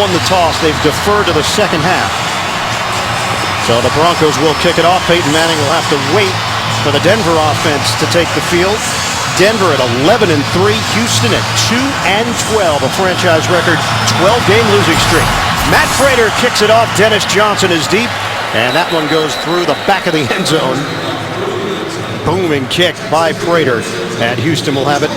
won the toss. They've deferred to the second half. So the Broncos will kick it off. Peyton Manning will have to wait for the Denver offense to take the field. Denver at 11-3, Houston at 2-12, a franchise record 12-game losing streak. Matt Prater kicks it off. Dennis Johnson is deep, and that one goes through the back of the end zone. Booming kick by Prater, and Houston will have it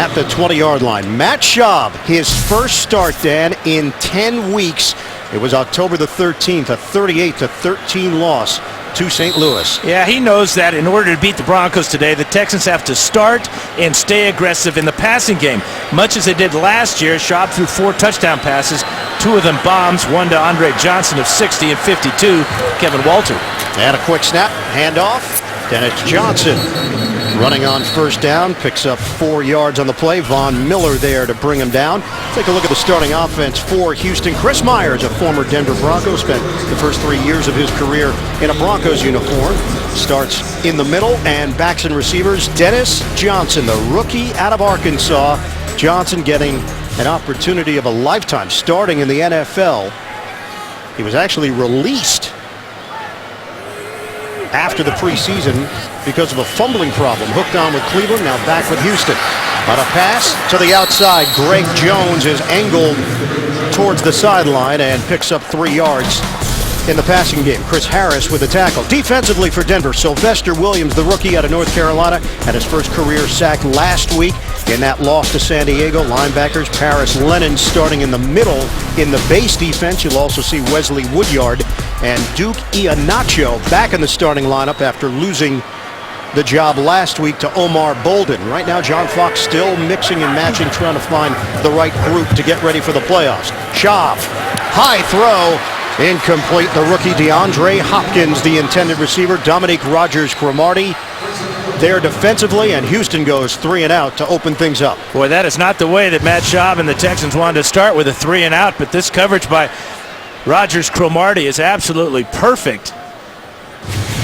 at the 20-yard line. Matt Schaub, his first start, Dan, in 10 weeks. It was October the 13th, a 38-13 loss to St. Louis. Yeah, he knows that in order to beat the Broncos today, the Texans have to start and stay aggressive in the passing game. Much as they did last year, Schaub threw 4 touchdown passes, 2 of them bombs, one to Andre Johnson of 60 and 52, Kevin Walter. And a quick snap, handoff. Dennis Johnson running on first down, picks up 4 yards on the play. Von Miller there to bring him down. Take a look at the starting offense for Houston. Chris Myers, a former Denver Bronco, spent the first 3 years of his career in a Broncos uniform. Starts in the middle, and backs and receivers. Dennis Johnson, the rookie out of Arkansas. Johnson getting an opportunity of a lifetime starting in the NFL. He was actually released after the preseason because of a fumbling problem. Hooked on with Cleveland, now back with Houston. On a pass to the outside, Greg Jones is angled towards the sideline and picks up 3 yards in the passing game. Chris Harris with the tackle. Defensively for Denver, Sylvester Williams, the rookie out of North Carolina, had his first career sack last week in that loss to San Diego. Linebackers, Paris Lennon starting in the middle in the base defense. You'll also see Wesley Woodyard and Duke Iheanacho back in the starting lineup after losing the job last week to Omar Bolden. Right now, John Fox still mixing and matching, trying to find the right group to get ready for the playoffs. Schaub, high throw, incomplete. The rookie DeAndre Hopkins, the intended receiver. Dominique Rodgers-Cromartie there defensively, and Houston goes 3 and out to open things up. Boy, that is not the way that Matt Schaub and the Texans wanted to start, with a 3 and out, but this coverage by Rodgers-Cromartie is absolutely perfect.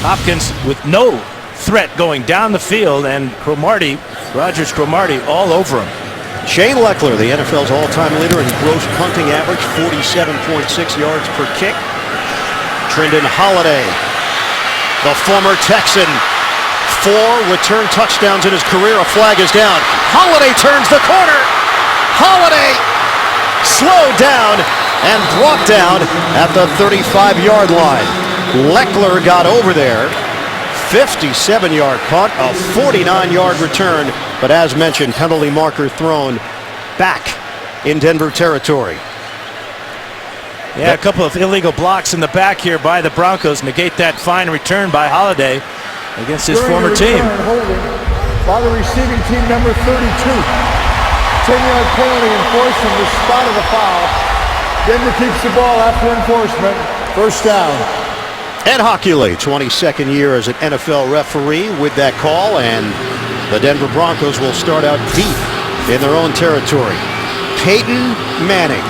Hopkins with no threat going down the field, and Rodgers-Cromartie all over him. Shane Lechler, the NFL's all-time leader in gross punting average, 47.6 yards per kick. Trendon Holiday, the former Texan, 4 return touchdowns in his career. A flag is down. Holiday turns the corner. Holiday slowed down and brought down at the 35-yard line. Lechler got over there. 57-yard punt, a 49-yard return, but as mentioned, penalty marker thrown back in Denver territory. Yeah, a couple of illegal blocks in the back here by the Broncos negate that fine return by Holiday against his former team. Holding by the receiving team, number 32. 10-yard penalty enforced from the spot of the foul. Denver keeps the ball after enforcement. First down. Ed Hockley, 22nd year as an NFL referee with that call, and the Denver Broncos will start out deep in their own territory. Peyton Manning,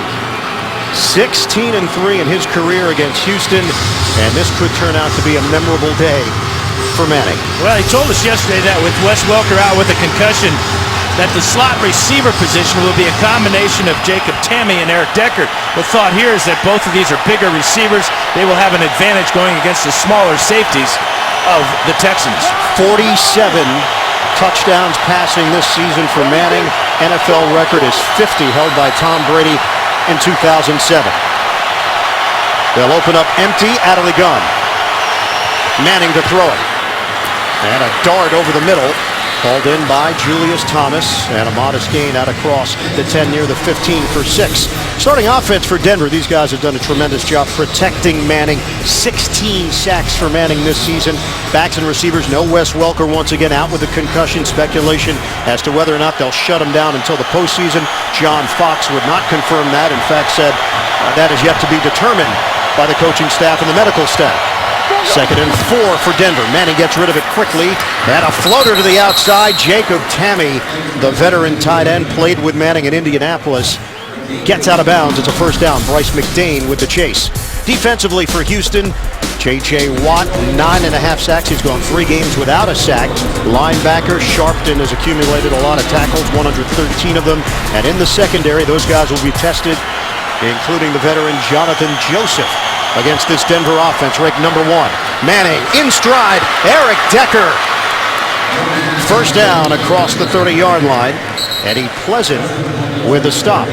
16-3 in his career against Houston, and this could turn out to be a memorable day for Manning. Well, he told us yesterday that with Wes Welker out with a concussion, that the slot receiver position will be a combination of Jacob Tamme and Eric Decker. The thought here is that both of these are bigger receivers. They will have an advantage going against the smaller safeties of the Texans. 47 touchdowns passing this season for Manning. NFL record is 50, held by Tom Brady in 2007. They'll open up empty out of the gun. Manning to throw it. And a dart over the middle. Called in by Julius Thomas, and a modest gain out across the 10 near the 15 for 6. Starting offense for Denver, these guys have done a tremendous job protecting Manning. 16 sacks for Manning this season. Backs and receivers, no Wes Welker once again out with a concussion. Speculation as to whether or not they'll shut him down until the postseason. John Fox would not confirm that. In fact, said that is yet to be determined by the coaching staff and the medical staff. 2nd and 4 for Denver. Manning gets rid of it quickly. And a floater to the outside. Jacob Tamme, the veteran tight end, played with Manning in Indianapolis. Gets out of bounds. It's a first down. Bryce McDane with the chase. Defensively for Houston, J.J. Watt, 9.5 sacks. He's gone 3 games without a sack. Linebacker Sharpton has accumulated a lot of tackles, 113 of them. And in the secondary, those guys will be tested including the veteran Jonathan Joseph, against this Denver offense ranked number 1. Manning in stride. Eric Decker. First down across the 30-yard line. Eddie Pleasant with a stop.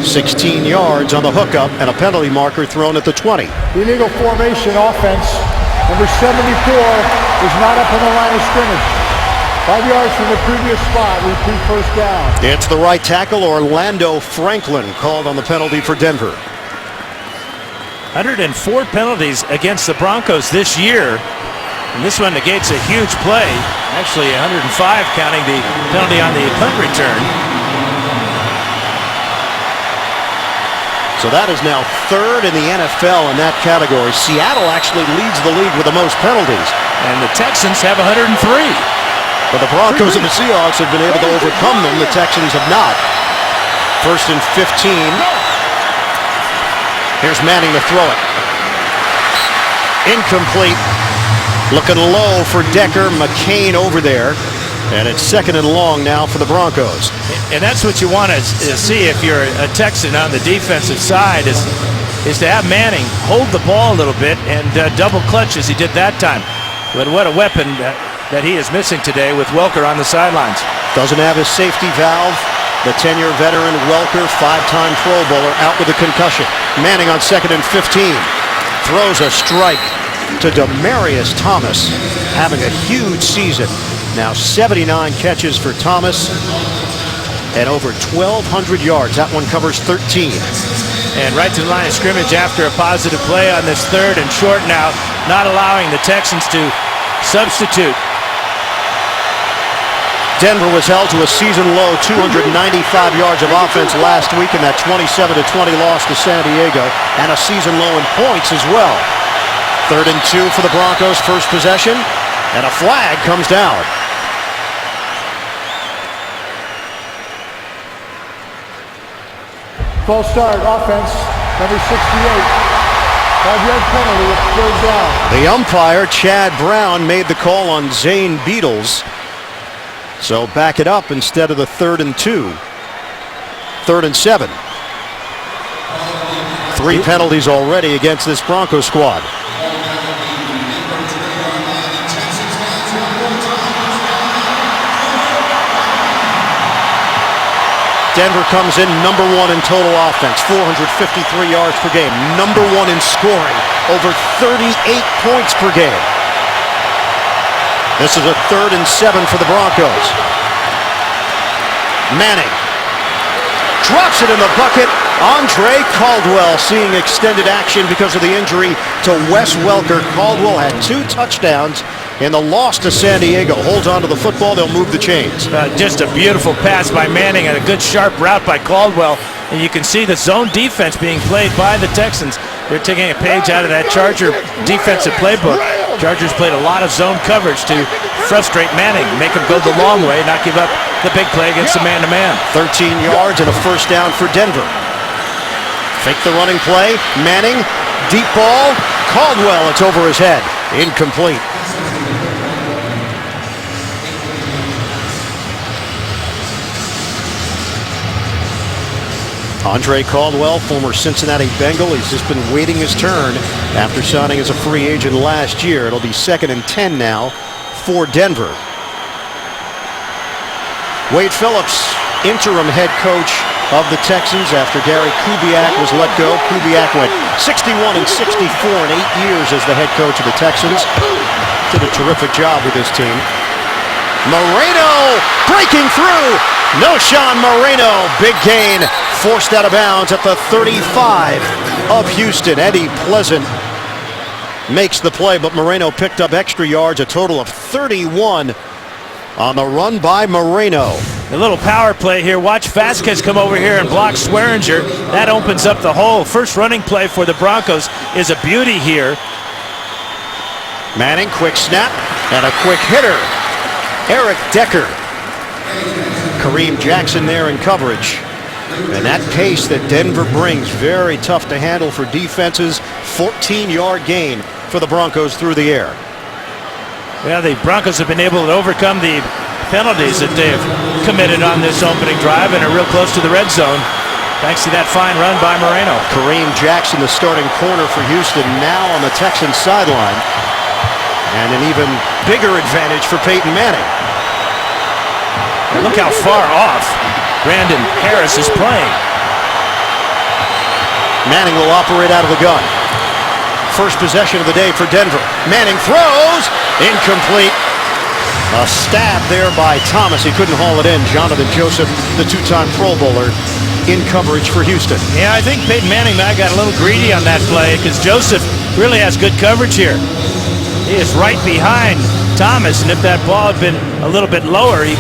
16 yards on the hookup and a penalty marker thrown at the 20. Illegal formation offense. Number 74 is not up on the line of scrimmage. 5 yards from the previous spot. Repeat first down. It's the right tackle, Orlando Franklin, called on the penalty for Denver. 104 penalties against the Broncos this year. And this one negates a huge play. Actually 105 counting the penalty on the punt return. So that is now third in the NFL in that category. Seattle actually leads the league with the most penalties. And the Texans have 103. But the Broncos and the Seahawks have been able to overcome them. The Texans have not. First and 15. Here's Manning to throw it. Incomplete. Looking low for Decker. McCain over there. And it's second and long now for the Broncos. And that's what you want to see if you're a Texan on the defensive side is to have Manning hold the ball a little bit and double clutch as he did that time. But what a weapon that he is missing today with Welker on the sidelines. Doesn't have his safety valve. The 10-year veteran Welker, 5-time Pro Bowler, out with a concussion. Manning on second and 15. Throws a strike to Demaryius Thomas, having a huge season. Now 79 catches for Thomas and over 1,200 yards. That one covers 13. And right to the line of scrimmage after a positive play on this third and short now, not allowing the Texans to substitute. Denver was held to a season-low 295 yards of offense last week in that 27-20 loss to San Diego, and a season-low in points as well. 3rd and 2 for the Broncos, first possession, and a flag comes down. False start offense, number 68. 5-yard penalty, it's third down. The umpire, Chad Brown, made the call on Zane Beadles. So back it up instead of the 3rd and 2. 3rd and 7. 3 penalties already against this Broncos squad. Denver comes in number 1 in total offense, 453 yards per game. Number 1 in scoring, over 38 points per game. This is a 3rd and 7 for the Broncos. Manning drops it in the bucket. Andre Caldwell seeing extended action because of the injury to Wes Welker. Caldwell had 2 touchdowns in the loss to San Diego. Holds on to the football, they'll move the chains. Just a beautiful pass by Manning and a good sharp route by Caldwell. And you can see the zone defense being played by the Texans. They're taking a page out of that Charger defensive playbook. Chargers played a lot of zone coverage to frustrate Manning, make him go the long way, not give up the big play against the man-to-man. 13 yards and a first down for Denver. Fake the running play. Manning, deep ball. Caldwell, it's over his head. Incomplete. Andre Caldwell, former Cincinnati Bengal, he's just been waiting his turn after signing as a free agent last year. It'll be 2nd and 10 now for Denver. Wade Phillips, interim head coach of the Texans after Gary Kubiak was let go. Kubiak went 61 and 64 in 8 years as the head coach of the Texans. Did a terrific job with his team. Moreno breaking through. Noshan Moreno, big gain, forced out of bounds at the 35 of Houston. Eddie Pleasant makes the play, but Moreno picked up extra yards, a total of 31 on the run by Moreno. A little power play here. Watch Vasquez come over here and block Swearinger. That opens up the hole. First running play for the Broncos is a beauty here. Manning, quick snap, and a quick hitter. Eric Decker. Kareem Jackson there in coverage. And that pace that Denver brings, very tough to handle for defenses. 14-yard gain for the Broncos through the air. Yeah, the Broncos have been able to overcome the penalties that they've committed on this opening drive and are real close to the red zone. Thanks to that fine run by Moreno. Kareem Jackson, the starting corner for Houston, now on the Texans sideline. And an even bigger advantage for Peyton Manning. Look how far off Brandon Harris is playing. Manning will operate out of the gun. First possession of the day for Denver. Manning throws. Incomplete. A stab there by Thomas. He couldn't haul it in. Jonathan Joseph, the two-time Pro Bowler, in coverage for Houston. Yeah, I think Peyton Manning got a little greedy on that play because Joseph really has good coverage here. He is right behind Thomas, and if that ball had been a little bit lower, he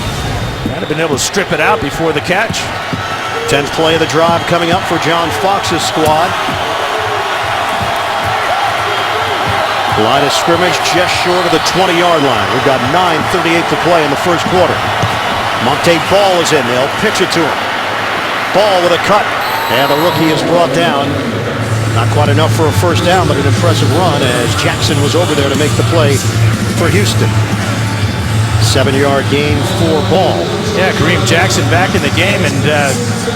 might have been able to strip it out before the catch. 10th play of the drive coming up for John Fox's squad. Line of scrimmage just short of the 20-yard line. We've got 9:38 to play in the first quarter. Monte Ball is in. They'll pitch it to him. Ball with a cut. And the rookie is brought down. Not quite enough for a first down, but an impressive run as Jackson was over there to make the play for Houston. 7-yard gain for Ball. Yeah, Kareem Jackson back in the game, and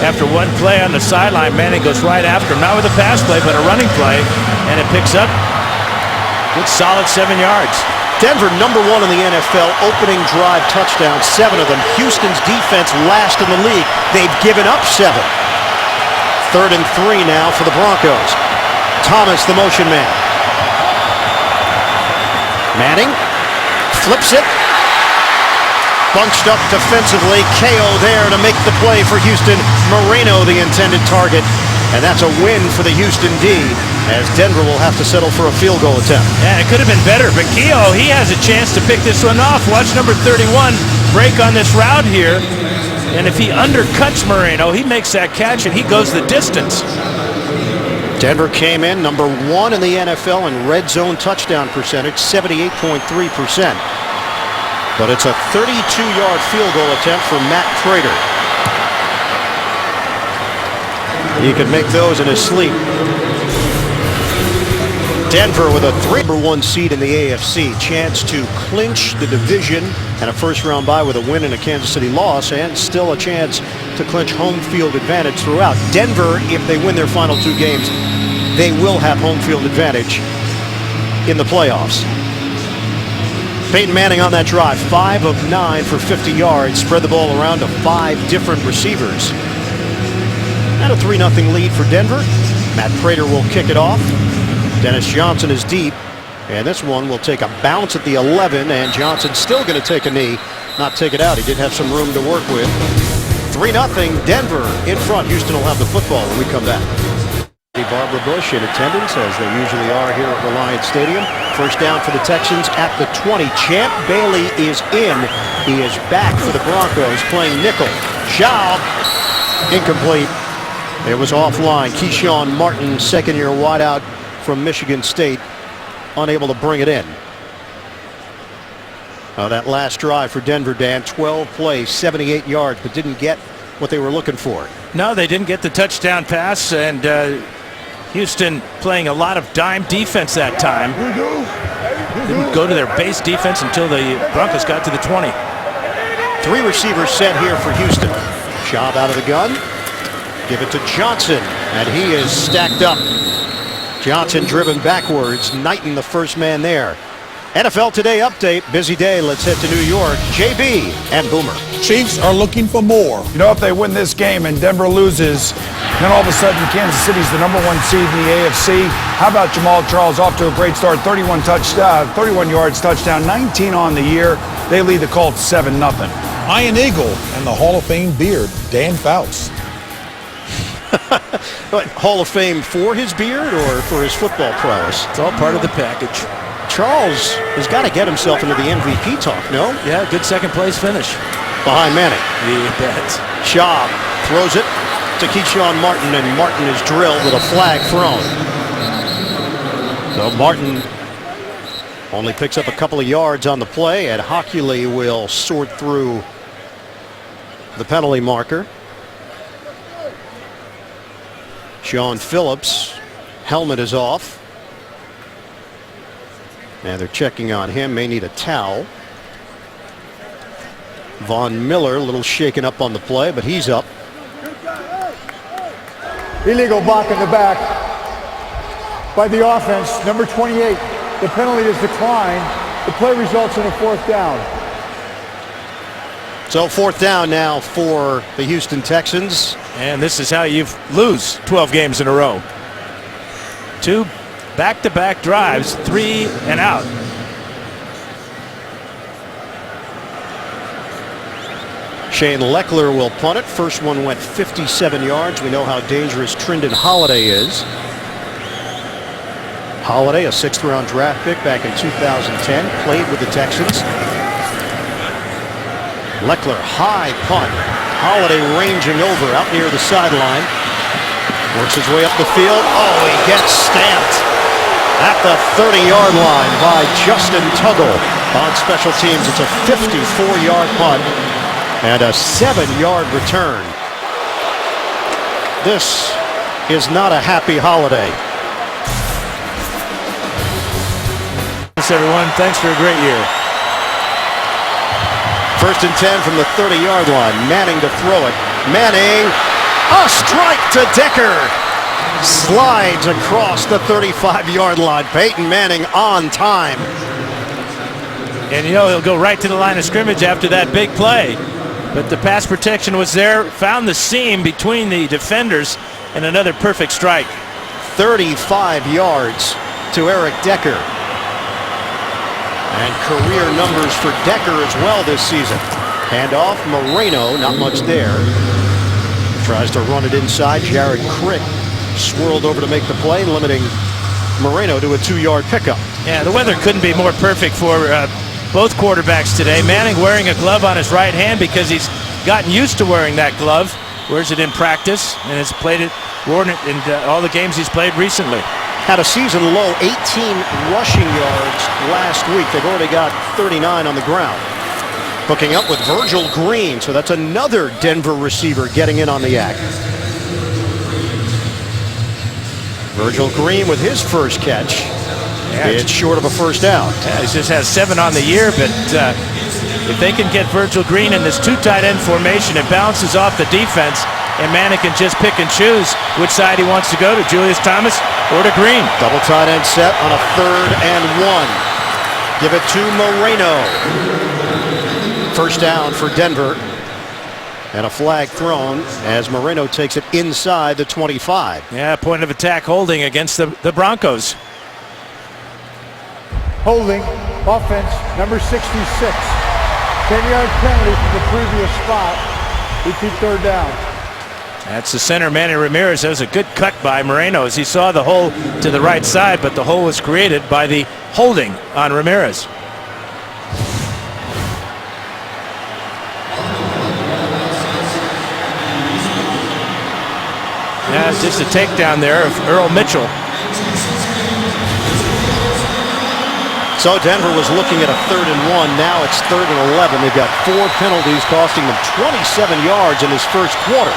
after one play on the sideline, Manning goes right after him. Not with a pass play, but a running play, and it picks up good solid 7 yards. Denver #1 in the NFL, opening drive touchdowns, 7 of them. Houston's defense last in the league. They've given up 7. 3rd and 3 now for the Broncos. Thomas, the motion man. Manning flips it. Bunched up defensively. KO there to make the play for Houston. Moreno, the intended target. And that's a win for the Houston D, as Denver will have to settle for a field goal attempt. Yeah, it could have been better, but Keogh, he has a chance to pick this one off. Watch number 31 break on this route here. And if he undercuts Moreno, he makes that catch and he goes the distance. Denver came in #1 in the NFL in red zone touchdown percentage, 78.3%. But it's a 32-yard field goal attempt for Matt Prater. He could make those in his sleep. Denver with a #1 seed in the AFC. Chance to clinch the division and a first-round bye with a win and a Kansas City loss, and still a chance to clinch home field advantage throughout. Denver, if they win their final 2 games, they will have home field advantage in the playoffs. Peyton Manning on that drive, 5 of 9 for 50 yards, spread the ball around to 5 different receivers. And a 3-0 lead for Denver. Matt Prater will kick it off. Dennis Johnson is deep, and this one will take a bounce at the 11, and Johnson's still going to take a knee, not take it out. He did have some room to work with. 3-0 Denver in front. Houston will have the football when we come back. Barbara Bush in attendance, as they usually are here at Reliant Stadium. First down for the Texans at the 20. Champ Bailey is in. He is back for the Broncos, playing nickel. Schaub, incomplete. It was offline. Keyshawn Martin, second-year wideout from Michigan State, unable to bring it in. That last drive for Denver, Dan, 12 plays, 78 yards, but didn't get what they were looking for. No, they didn't get the touchdown pass, and Houston playing a lot of dime defense that time. Didn't go to their base defense until the Broncos got to the 20. 3 receivers set here for Houston. Schaub out of the gun. Give it to Johnson, and he is stacked up. Johnson driven backwards. Knighton, the first man there. NFL Today update. Busy day. Let's head to New York. JB and Boomer. Chiefs are looking for more. You know, if they win this game and Denver loses, then all of a sudden Kansas City's the #1 seed in the AFC. How about Jamal Charles off to a great start? 31 yards, touchdown, 19 on the year. They lead the Colts 7-0. Iron Eagle and the Hall of Fame beard, Dan Fouts. Hall of Fame for his beard or for his football prowess? It's all part of the package. Charles has got to get himself into the MVP talk, no? Yeah, good second place finish. Behind Manning. You bet. Schaub throws it to Keyshawn Martin, and Martin is drilled with a flag thrown. So Martin only picks up a couple of yards on the play, and Hockley will sort through the penalty marker. Sean Phillips, helmet is off. And they're checking on him, may need a towel. Von Miller, a little shaken up on the play, but he's up. Illegal block in the back by the offense, number 28. The penalty is declined. The play results in a 4th down. So 4th down now for the Houston Texans. And this is how you lose 12 games in a row. 2 back-to-back drives, 3 and out. Shane Leckler will punt it. First one went 57 yards. We know how dangerous Trindon Holiday is. Holiday, a 6th-round draft pick back in 2010, played with the Texans. Leckler, high punt. Holiday ranging over out near the sideline. Works his way up the field. Oh, he gets stamped at the 30-yard line by Justin Tuggle. On special teams, it's a 54-yard punt and a 7-yard return. This is not a happy Holiday. Thanks, everyone. Thanks for a great year. 1st and 10 from the 30-yard line. Manning to throw it. Manning, a strike to Decker. Slides across the 35-yard line. Peyton Manning on time. And you know he'll go right to the line of scrimmage after that big play. But the pass protection was there, found the seam between the defenders, and another perfect strike. 35 yards to Eric Decker. And career numbers for Decker as well this season. Handoff, Moreno, not much there. Tries to run it inside. Jared Crick swirled over to make the play, limiting Moreno to a 2-yard pickup. Yeah, the weather couldn't be more perfect for both quarterbacks today. Manning wearing a glove on his right hand because he's gotten used to wearing that glove. Wears it in practice and has played it, worn it in all the games he's played recently. Had a season low 18 rushing yards last week. They've already got 39 on the ground. Hooking up with Virgil Green, so that's another Denver receiver getting in on the act. Virgil Green with his first catch. Yeah, it's short of a first down. Yeah, he just has 7 on the year, but if they can get Virgil Green in this 2 tight end formation, it bounces off the defense, and Manning can just pick and choose which side he wants to go to, Julius Thomas or to Green. Double tight end set on a 3rd and 1. Give it to Moreno. First down for Denver. And a flag thrown as Moreno takes it inside the 25. Yeah, point of attack holding against the Broncos. Holding, offense, number 66. 10-yard penalty from the previous spot. Repeat 3rd down. That's the center, Manny Ramirez. That was a good cut by Moreno as he saw the hole to the right side, but the hole was created by the holding on Ramirez. Yeah, it's just a takedown there of Earl Mitchell. So Denver was looking at a 3rd and 1. Now it's 3rd and 11. They've got 4 penalties costing them 27 yards in this first quarter.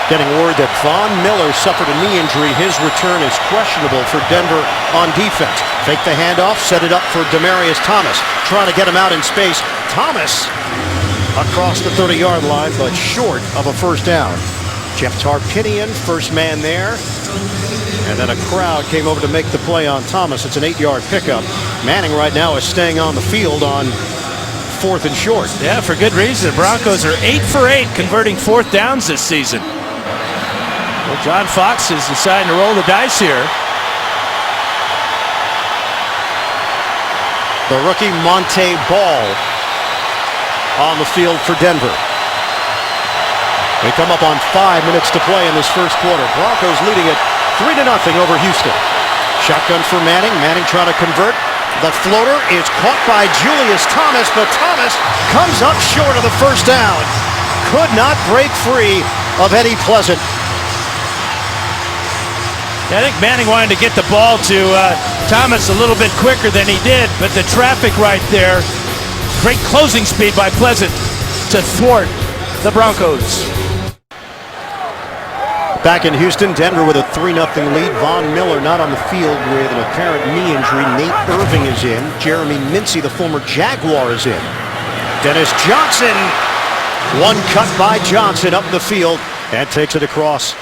Getting word that Von Miller suffered a knee injury. His return is questionable for Denver on defense. Fake the handoff, set it up for Demaryius Thomas. Trying to get him out in space. Thomas across the 30-yard line, but short of a first down. Jeff Tarpinian, first man there. And then a crowd came over to make the play on Thomas. It's an 8-yard pickup. Manning right now is staying on the field on 4th and short. Yeah, for good reason. The Broncos are 8 for 8 converting 4th downs this season. Well, John Fox is deciding to roll the dice here. The rookie Monte Ball on the field for Denver. They come up on 5 minutes to play in this first quarter. Broncos leading it 3-0 over Houston. Shotgun for Manning. Manning trying to convert. The floater is caught by Julius Thomas, but Thomas comes up short of the first down. Could not break free of Eddie Pleasant. I think Manning wanted to get the ball to Thomas a little bit quicker than he did, but the traffic right there, great closing speed by Pleasant to thwart the Broncos. Back in Houston, Denver with a 3-0 lead. Von Miller not on the field with an apparent knee injury. Nate Irving is in. Jeremy Mincy, the former Jaguar, is in. Dennis Johnson. One cut by Johnson up the field and takes it across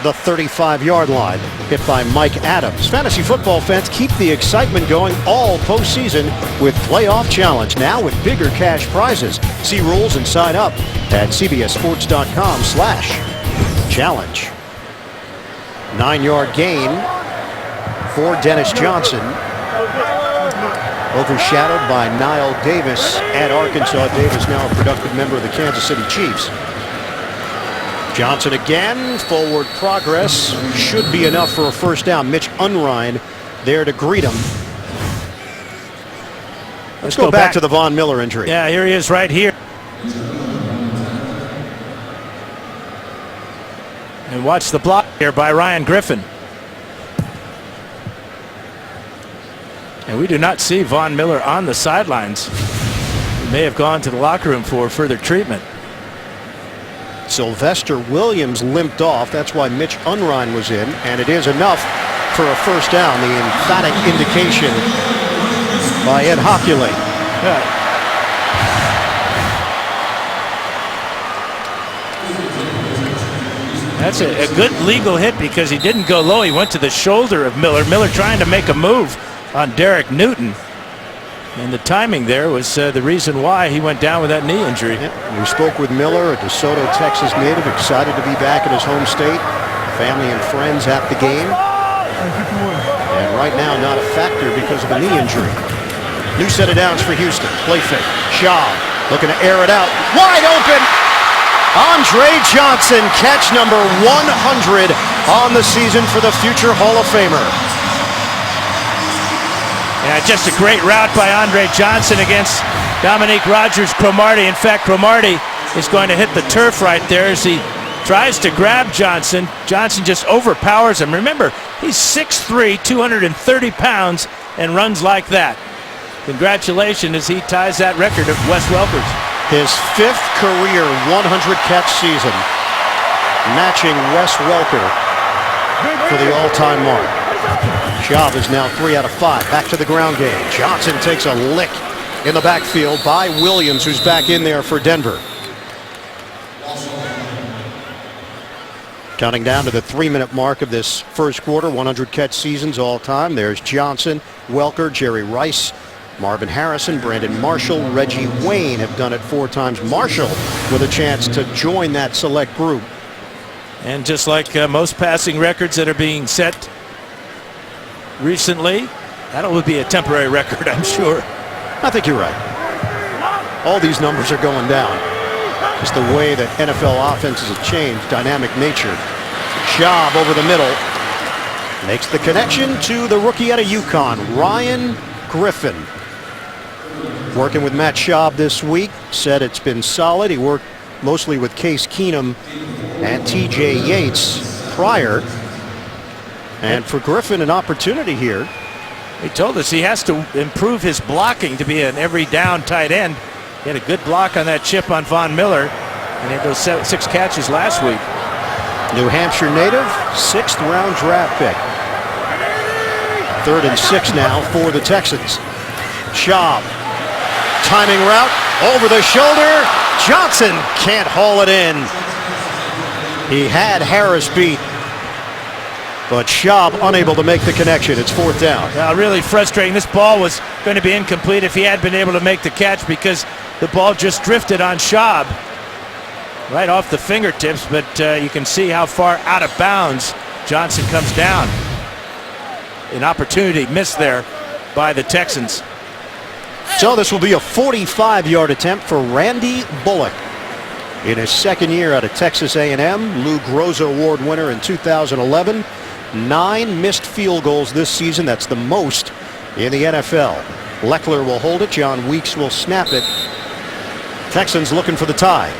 the 35-yard line, hit by Mike Adams. Fantasy football fans, keep the excitement going all postseason with Playoff Challenge, now with bigger cash prizes. See rules and sign up at cbssports.com/challenge. 9-yard gain for Dennis Johnson, overshadowed by Niall Davis at Arkansas. Davis now a productive member of the Kansas City Chiefs. Johnson again, forward progress, should be enough for a first down. Mitch Unrein there to greet him. Let's go back to the Von Miller injury. Yeah, here he is right here. And watch the block here by Ryan Griffin. And we do not see Von Miller on the sidelines. He may have gone to the locker room for further treatment. Sylvester Williams limped off. That's why Mitch Unrein was in, and it is enough for a first down. The emphatic indication by Ed Hockley. Yeah. That's a good legal hit because he didn't go low. He went to the shoulder of Miller. Miller trying to make a move on Derek Newton. And the timing there was the reason why he went down with that knee injury. Yeah. We spoke with Miller, a DeSoto, Texas native, excited to be back in his home state. Family and friends at the game. And right now not a factor because of a knee injury. New set of downs for Houston. Play fake. Shaw looking to air it out. Wide open. Andre Johnson, catch number 100 on the season for the future Hall of Famer. Yeah, just a great route by Andre Johnson against Dominique Rodgers-Cromartie. In fact, Cromartie is going to hit the turf right there as he tries to grab Johnson. Johnson just overpowers him. Remember, he's 6'3", 230 pounds, and runs like that. Congratulations as he ties that record of Wes Welker's. His 5th career 100-catch season, matching Wes Welker for the all-time mark. Schaub is now 3 out of 5. Back to the ground game. Johnson takes a lick in the backfield by Williams, who's back in there for Denver. Counting down to the 3-minute mark of this first quarter. 100-catch seasons all time. There's Johnson, Welker, Jerry Rice, Marvin Harrison, Brandon Marshall, Reggie Wayne have done it 4 times. Marshall with a chance to join that select group. And just like most passing records that are being set recently, that would be a temporary record, I'm sure. I think you're right. All these numbers are going down. Just the way that NFL offenses have changed, dynamic nature. Schaub over the middle. Makes the connection to the rookie out of UConn, Ryan Griffin. Working with Matt Schaub this week. Said it's been solid. He worked mostly with Case Keenum and TJ Yates prior. And for Griffin, an opportunity here. He told us he has to improve his blocking to be an every down tight end. He had a good block on that chip on Von Miller, and he had those 6 catches last week. New Hampshire native, 6th round draft pick. 3rd and 6 now for the Texans. Schaub, timing route, over the shoulder. Johnson can't haul it in. He had Harris beat, but Schaub unable to make the connection. It's 4th down. Yeah, really frustrating. This ball was going to be incomplete if he had been able to make the catch because the ball just drifted on Schaub right off the fingertips, but you can see how far out of bounds Johnson comes down. An opportunity missed there by the Texans. So this will be a 45-yard attempt for Randy Bullock. In his 2nd year out of Texas A&M, Lou Groza Award winner in 2011. 9 missed field goals this season. That's the most in the NFL. Leckler will hold it. John Weeks will snap it. Texans looking for the tie.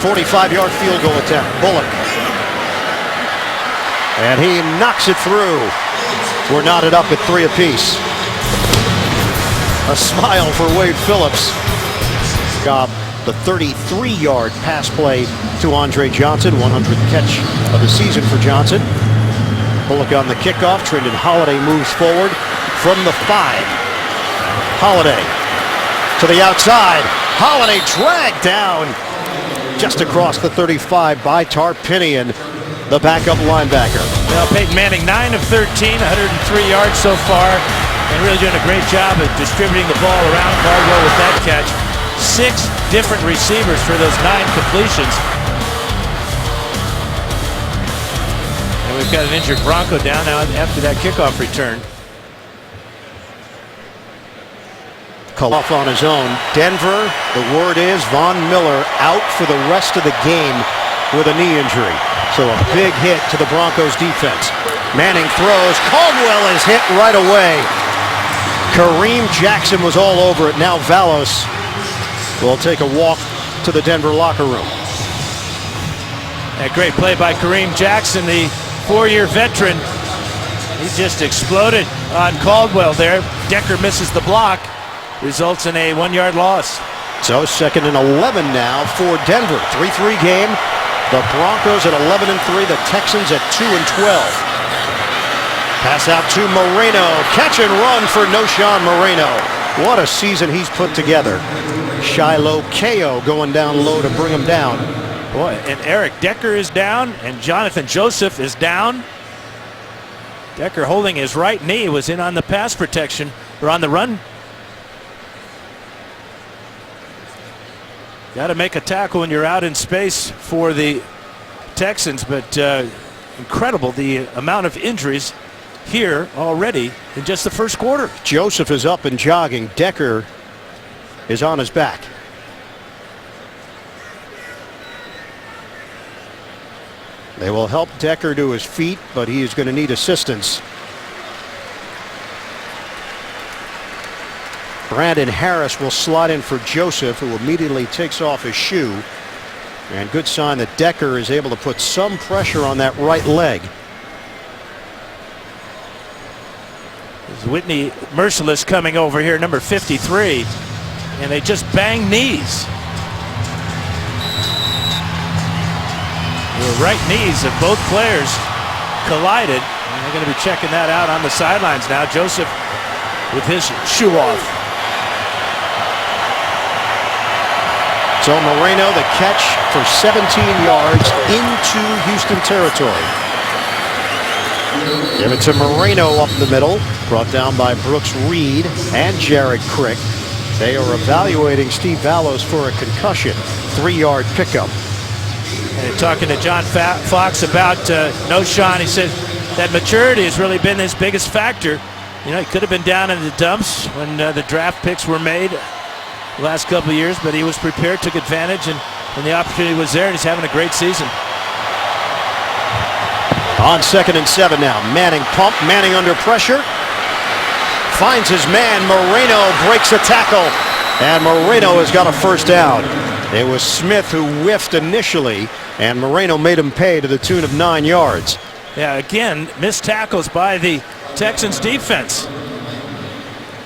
.45-yard field goal attempt. Bullock. And he knocks it through. We're knotted up at 3 apiece. A smile for Wade Phillips. Got the 33-yard pass play to Andre Johnson. 100th catch of the season for Johnson. Bullock on the kickoff. Trendon Holiday moves forward from the 5. Holiday to the outside. Holiday dragged down just across the 35 by Tarpinian, the backup linebacker. Well, Peyton Manning, 9 of 13, 103 yards so far, and really doing a great job of distributing the ball around Caldwell with that catch. 6 different receivers for those 9 completions. And we've got an injured Bronco down now after that kickoff return. Off on his own. Denver, the word is Von Miller out for the rest of the game with a knee injury. So a big hit to the Broncos defense. Manning throws. Caldwell is hit right away. Kareem Jackson was all over it. Now Valos will take a walk to the Denver locker room. A great play by Kareem Jackson, the 4-year veteran. He just exploded on Caldwell there. Decker misses the block. Results in a 1-yard loss. So 2nd and 11 now for Denver. 3-3 game. The Broncos at 11-3. The Texans at 2-12. Pass out to Moreno. Catch and run for Noshawn Moreno. What a season he's put together. Shiloh Ko going down low to bring him down. Boy, and Eric Decker is down, and Jonathan Joseph is down. Decker holding his right knee, was in on the pass protection, or on the run. Got to make a tackle when you're out in space for the Texans, but incredible the amount of injuries here already in just the first quarter. Joseph is up and jogging. Decker is on his back. They will help Decker to his feet, but he is going to need assistance. Brandon Harris will slide in for Joseph, who immediately takes off his shoe. And good sign that Decker is able to put some pressure on that right leg. There's Whitney Merciless coming over here, number 53, and they just bang knees. The right knees of both players collided, and they're going to be checking that out on the sidelines now. Joseph with his shoe off. So Moreno, the catch for 17 yards into Houston territory. Give it to Moreno up the middle, brought down by Brooks Reed and Jared Crick. They are evaluating Steve Valos for a concussion. 3-yard pickup. And talking to John Fox about Noshawn, he said that maturity has really been his biggest factor. You know, he could have been down in the dumps when the draft picks were made the last couple of years, but he was prepared, took advantage, and the opportunity was there, and he's having a great season. On 2nd and 7 now. Manning pump. Manning under pressure. Finds his man. Moreno breaks a tackle. And Moreno has got a first down. It was Smith who whiffed initially, and Moreno made him pay to the tune of 9 yards. Yeah, again, missed tackles by the Texans defense.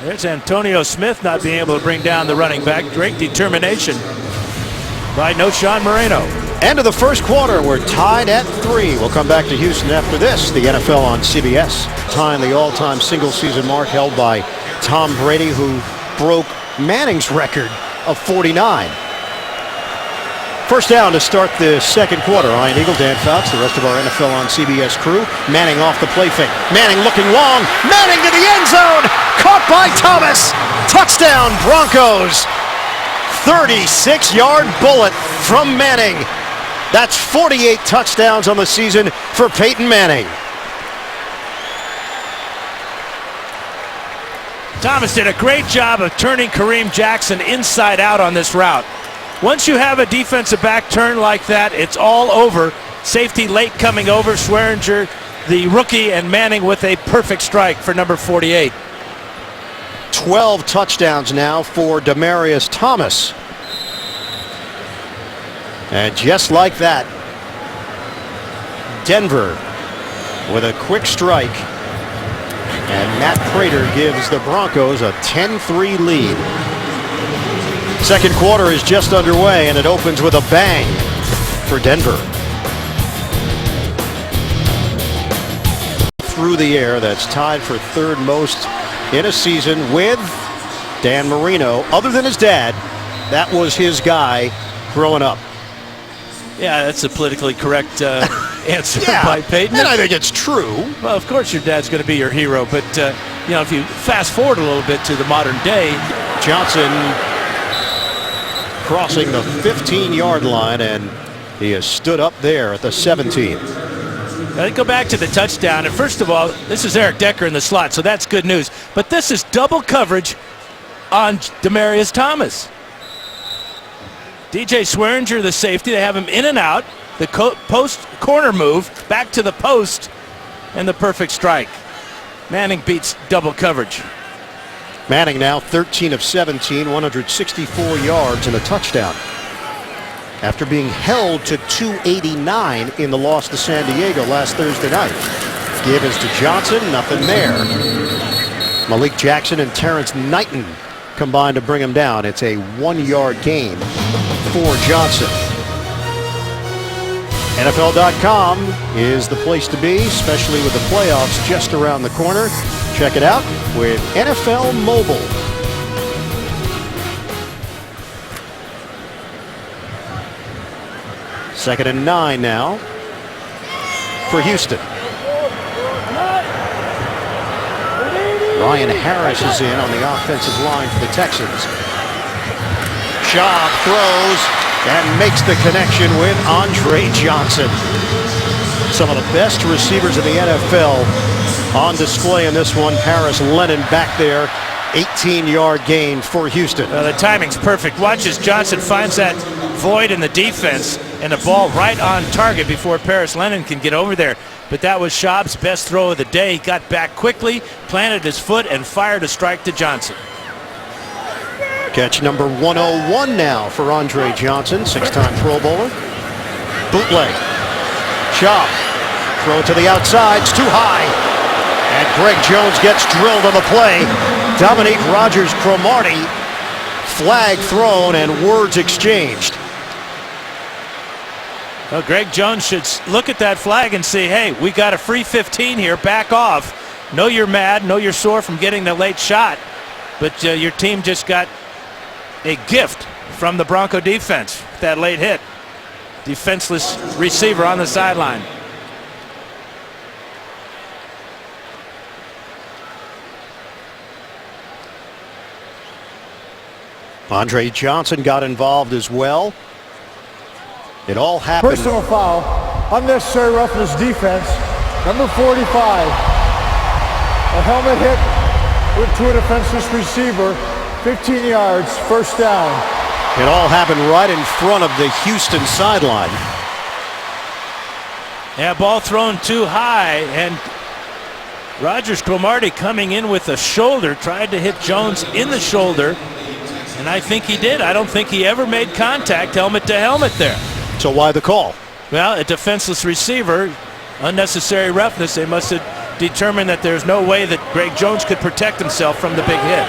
There's Antonio Smith not being able to bring down the running back. Great determination by Noshawn Moreno. End of the first quarter. We're tied at 3. We'll come back to Houston after this. The NFL on CBS. Tying the all-time single-season mark held by Tom Brady, who broke Manning's record of 49. First down to start the second quarter. Ian Eagle, Dan Fouts, the rest of our NFL on CBS crew. Manning off the play fake. Manning looking long. Manning to the end zone. Caught by Thomas. Touchdown Broncos. 36-yard bullet from Manning. That's 48 touchdowns on the season for Peyton Manning. Thomas did a great job of turning Kareem Jackson inside out on this route. Once you have a defensive back turn like that, it's all over. Safety late coming over. Swearinger, the rookie, and Manning with a perfect strike for number 48. 12 touchdowns now for Demaryius Thomas. And just like that, Denver with a quick strike. And Matt Prater gives the Broncos a 10-3 lead. Second quarter is just underway, and it opens with a bang for Denver. Through the air, that's tied for third most in a season with Dan Marino, other than his dad, that was his guy growing up. Yeah, that's a politically correct answer Yeah, by Peyton. and I think it's true. Well, of course your dad's going to be your hero, but if you fast forward a little bit to the modern day, Johnson crossing the 15-yard line, and he has stood up there at the 17. Let's go back to the touchdown. And first of all, this is Eric Decker in the slot, so that's good news. But this is double coverage on Demaryius Thomas. DJ Swearinger, the safety, they have him in and out. The post corner move, back to the post, and the perfect strike. Manning beats double coverage. Manning now 13 of 17, 164 yards and a touchdown. After being held to 289 in the loss to San Diego last Thursday night. Give is to Johnson, nothing there. Malik Jackson and Terrence Knighton combined to bring him down. It's a 1-yard gain for Johnson. NFL.com is the place to be, especially with the playoffs just around the corner. Check it out with NFL Mobile. Second and 9 now for Houston. Ryan Harris is in on the offensive line for the Texans. Schaub throws and makes the connection with Andre Johnson. Some of the best receivers in the NFL on display in this one. Paris Lennon back there. 18-yard gain for Houston. The timing's perfect. Watch as Johnson finds that void in the defense and the ball right on target before Paris Lennon can get over there. But that was Schaub's best throw of the day. He got back quickly, planted his foot, and fired a strike to Johnson. Catch number 101 now for Andre Johnson, 6-time Pro Bowler. Bootleg. Schaub. Throw it to the outside. It's too high. And Greg Jones gets drilled on the play. Dominique Rodgers-Cromartie. Flag thrown and words exchanged. Well, Greg Jones should look at that flag and say, hey, we got a free 15 here. Back off. Know you're mad. Know you're sore from getting the late shot. But your team just got a gift from the Bronco defense. That late hit. Defenseless receiver on the sideline. Andre Johnson got involved as well. It all happened. Personal foul, unnecessary roughness defense, number 45. A helmet hit to a defenseless receiver, 15 yards, first down. It all happened right in front of the Houston sideline. Yeah, ball thrown too high, and Rodgers-Cromartie coming in with a shoulder, tried to hit Jones in the shoulder, and I think he did. I don't think he ever made contact helmet to helmet there. So why the call? Well, a defenseless receiver, unnecessary roughness. They must have determined that there's no way that Greg Jones could protect himself from the big hit.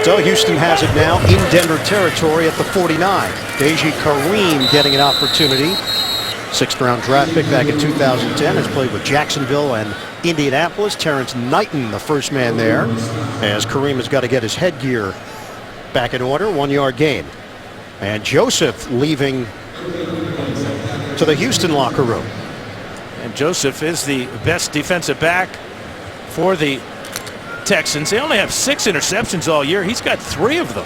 So Houston has it now in Denver territory at the 49. Deji Kareem getting an opportunity. 6th-round draft pick back in 2010. Has played with Jacksonville and Indianapolis. Terrence Knighton, the first man there, as Kareem has got to get his headgear back in order. 1-yard gain. And Joseph leaving to the Houston locker room. And Joseph is the best defensive back for the Texans. They only have 6 interceptions all year. He's got 3 of them.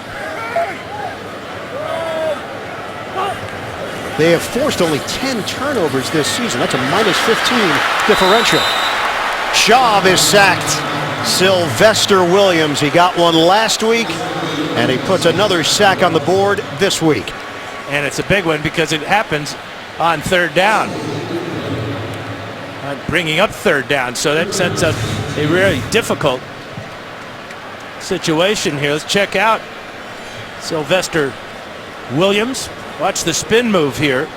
They have forced only 10 turnovers this season. That's a -15 differential. Schaub is sacked. Sylvester Williams, he got one last week, and he puts another sack on the board this week. And it's a big one because it happens on 3rd down. Bringing up 3rd down, so that sets up a really difficult situation here. Let's check out Sylvester Williams. Watch the spin move here.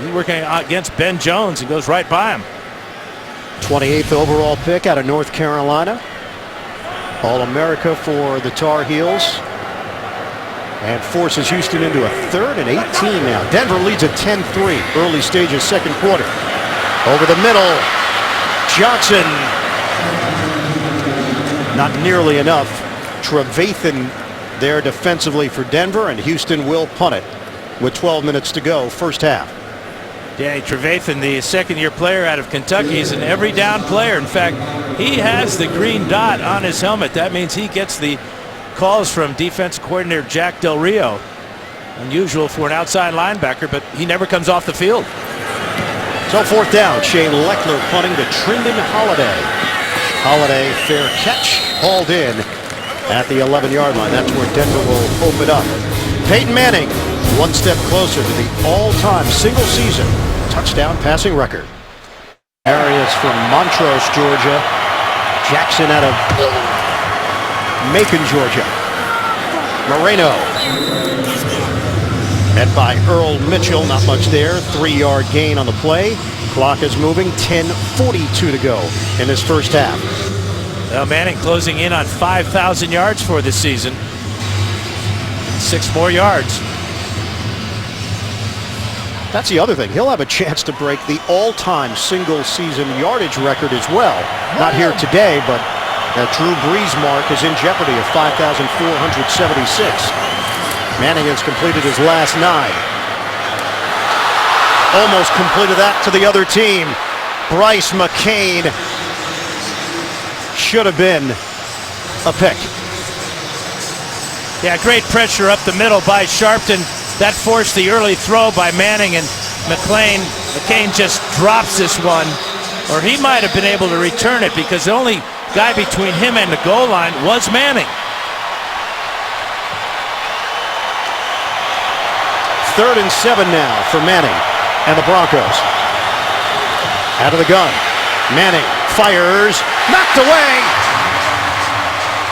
He's working against Ben Jones. He goes right by him. 28th overall pick out of North Carolina. All-America for the Tar Heels. And forces Houston into a 3rd and 18 now. Denver leads at 10-3. Early stages, 2nd quarter. Over the middle. Johnson. Not nearly enough. Trevathan there defensively for Denver, and Houston will punt it with 12 minutes to go, first half. Danny Trevathan, the second-year player out of Kentucky, is an every down player. In fact, he has the green dot on his helmet. That means he gets the calls from defense coordinator Jack Del Rio. Unusual for an outside linebacker, but he never comes off the field. So fourth down, Shane Leckler punting to Trindon Holiday. Holiday, fair catch, hauled in at the 11-yard line. That's where Denver will open up. Peyton Manning, one step closer to the all-time single-season touchdown passing record. Arias from Montrose, Georgia. Jackson out of Macon, Georgia. Moreno. Met by Earl Mitchell, not much there. 3-yard gain on the play. Clock is moving, 10:42 to go in this first half. Well, Manning closing in on 5,000 yards for this season. 6 more yards. That's the other thing. He'll have a chance to break the all-time single-season yardage record as well. Not here today, but that Drew Brees mark is in jeopardy of 5,476. Manning has completed his last 9. Almost completed that to the other team. Bryce McCain should have been a pick. Yeah, great pressure up the middle by Sharpton. That forced the early throw by Manning, and McCain just drops this one. Or he might have been able to return it because the only guy between him and the goal line was Manning. 3rd and 7 now for Manning and the Broncos. Out of the gun. Manning fires. Knocked away.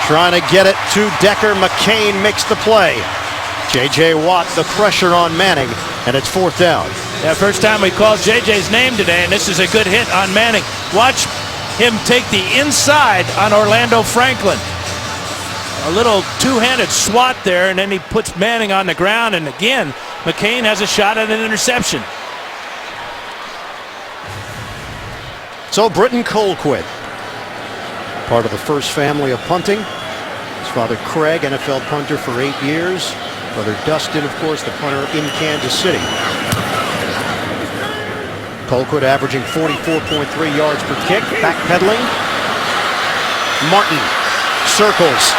Trying to get it to Decker. McCain makes the play. J.J. Watt, the pressure on Manning, and it's 4th down. Yeah, first time we called J.J.'s name today, and this is a good hit on Manning. Watch him take the inside on Orlando Franklin. A little two-handed swat there, and then he puts Manning on the ground, and again, McCain has a shot at an interception. So Britton Colquitt, part of the first family of punting. His father Craig, NFL punter for 8 years. Brother Dustin, of course, the punter in Kansas City. Colquitt averaging 44.3 yards per kick, backpedaling. Martin circles.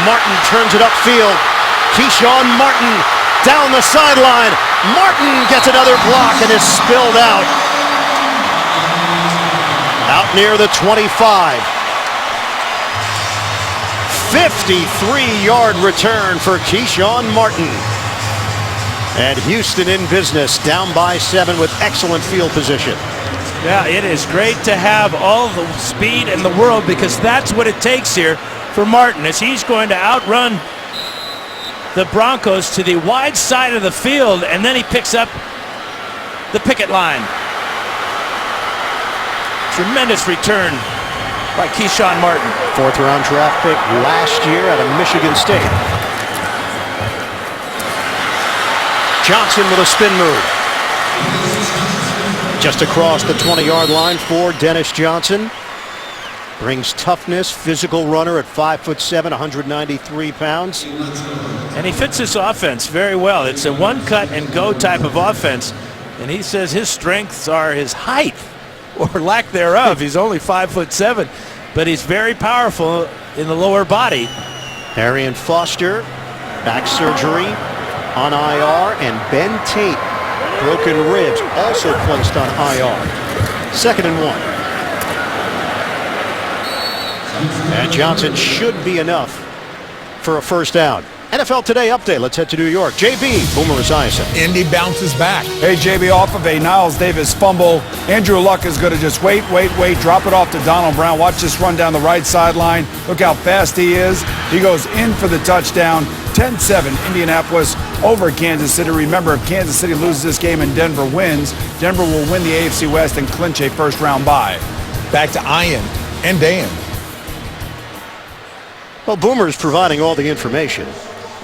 Martin turns it upfield. Keyshawn Martin down the sideline. Martin gets another block and is spilled out. Out near the 25. 53-yard return for Keyshawn Martin. And Houston in business, down by 7 with excellent field position. Yeah, it is great to have all the speed in the world because that's what it takes here for Martin, as he's going to outrun the Broncos to the wide side of the field, and then he picks up the picket line. Tremendous return by Keyshawn Martin. 4th round draft pick last year out of Michigan State. Johnson with a spin move. Just across the 20-yard line for Dennis Johnson. Brings toughness, physical runner at 5'7", 193 pounds. And he fits this offense very well. It's a one cut and go type of offense. And he says his strengths are his height, or lack thereof. He's only 5'7", but he's very powerful in the lower body. Arian Foster, back surgery on IR, and Ben Tate, broken ribs, also placed on IR. 2nd and 1. And Johnson should be enough for a first down. NFL Today update. Let's head to New York. JB, Boomer Esiason. Indy bounces back. Hey, JB, off of a Niles Davis fumble. Andrew Luck is going to just wait, drop it off to Donald Brown. Watch this run down the right sideline. Look how fast he is. He goes in for the touchdown. 10-7, Indianapolis over Kansas City. Remember, if Kansas City loses this game and Denver wins, Denver will win the AFC West and clinch a first-round bye. Back to Ian and Dan. Well, Boomer's providing all the information.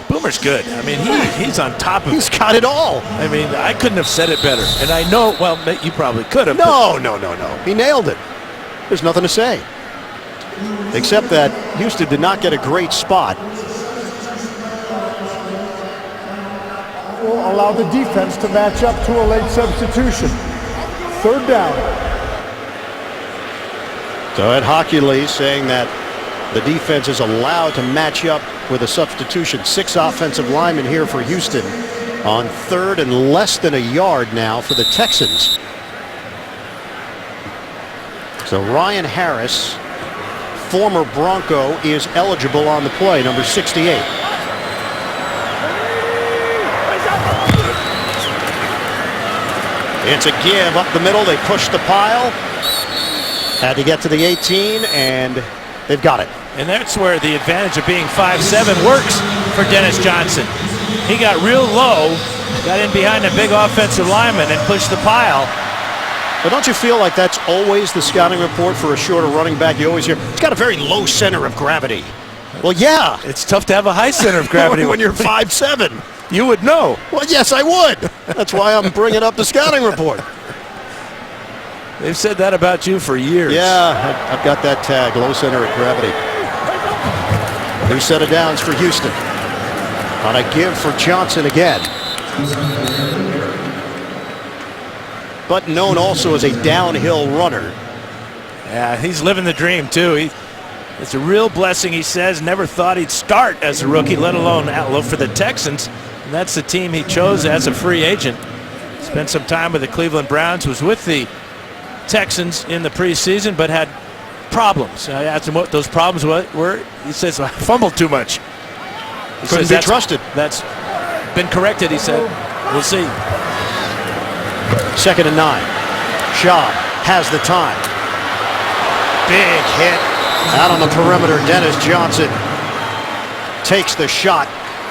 Boomer's good. I mean, he's on top of it. He's got it all. I mean, I couldn't have said it better. And I know, well, you probably could have. No. He nailed it. There's nothing to say. except that Houston did not get a great spot. Will allow the defense to match up to a late substitution. Third down. So Ed Hockley saying that the defense is allowed to match up with a substitution. 6 offensive linemen here for Houston on third and less than a yard now for the Texans. So Ryan Harris, former Bronco, is eligible on the play, number 68. It's a give up the middle. They push the pile. Had to get to the 18, and they've got it. And that's where the advantage of being 5'7" works for Dennis Johnson. He got real low, got in behind a big offensive lineman and pushed the pile. But don't you feel like that's always the scouting report for a shorter running back? You always hear, it's got a very low center of gravity. Well, yeah. It's tough to have a high center of gravity when you're 5'7". You would know. Well, yes, I would. That's why I'm bringing up the scouting report. They've said that about you for years. Yeah, I've got that tag, low center of gravity. New set of downs for Houston. On a give for Johnson again. But known also as a downhill runner. Yeah, he's living the dream, too. It's a real blessing, he says. Never thought he'd start as a rookie, let alone outlook for the Texans. And that's the team he chose as a free agent. Spent some time with the Cleveland Browns, was with the Texans in the preseason, but had problems. I asked him what those problems were. He says, I fumbled too much. He Couldn't be trusted. That's been corrected, he said. We'll see. 2nd and 9. Shaw has the time. Big hit out on the perimeter. Dennis Johnson takes the shot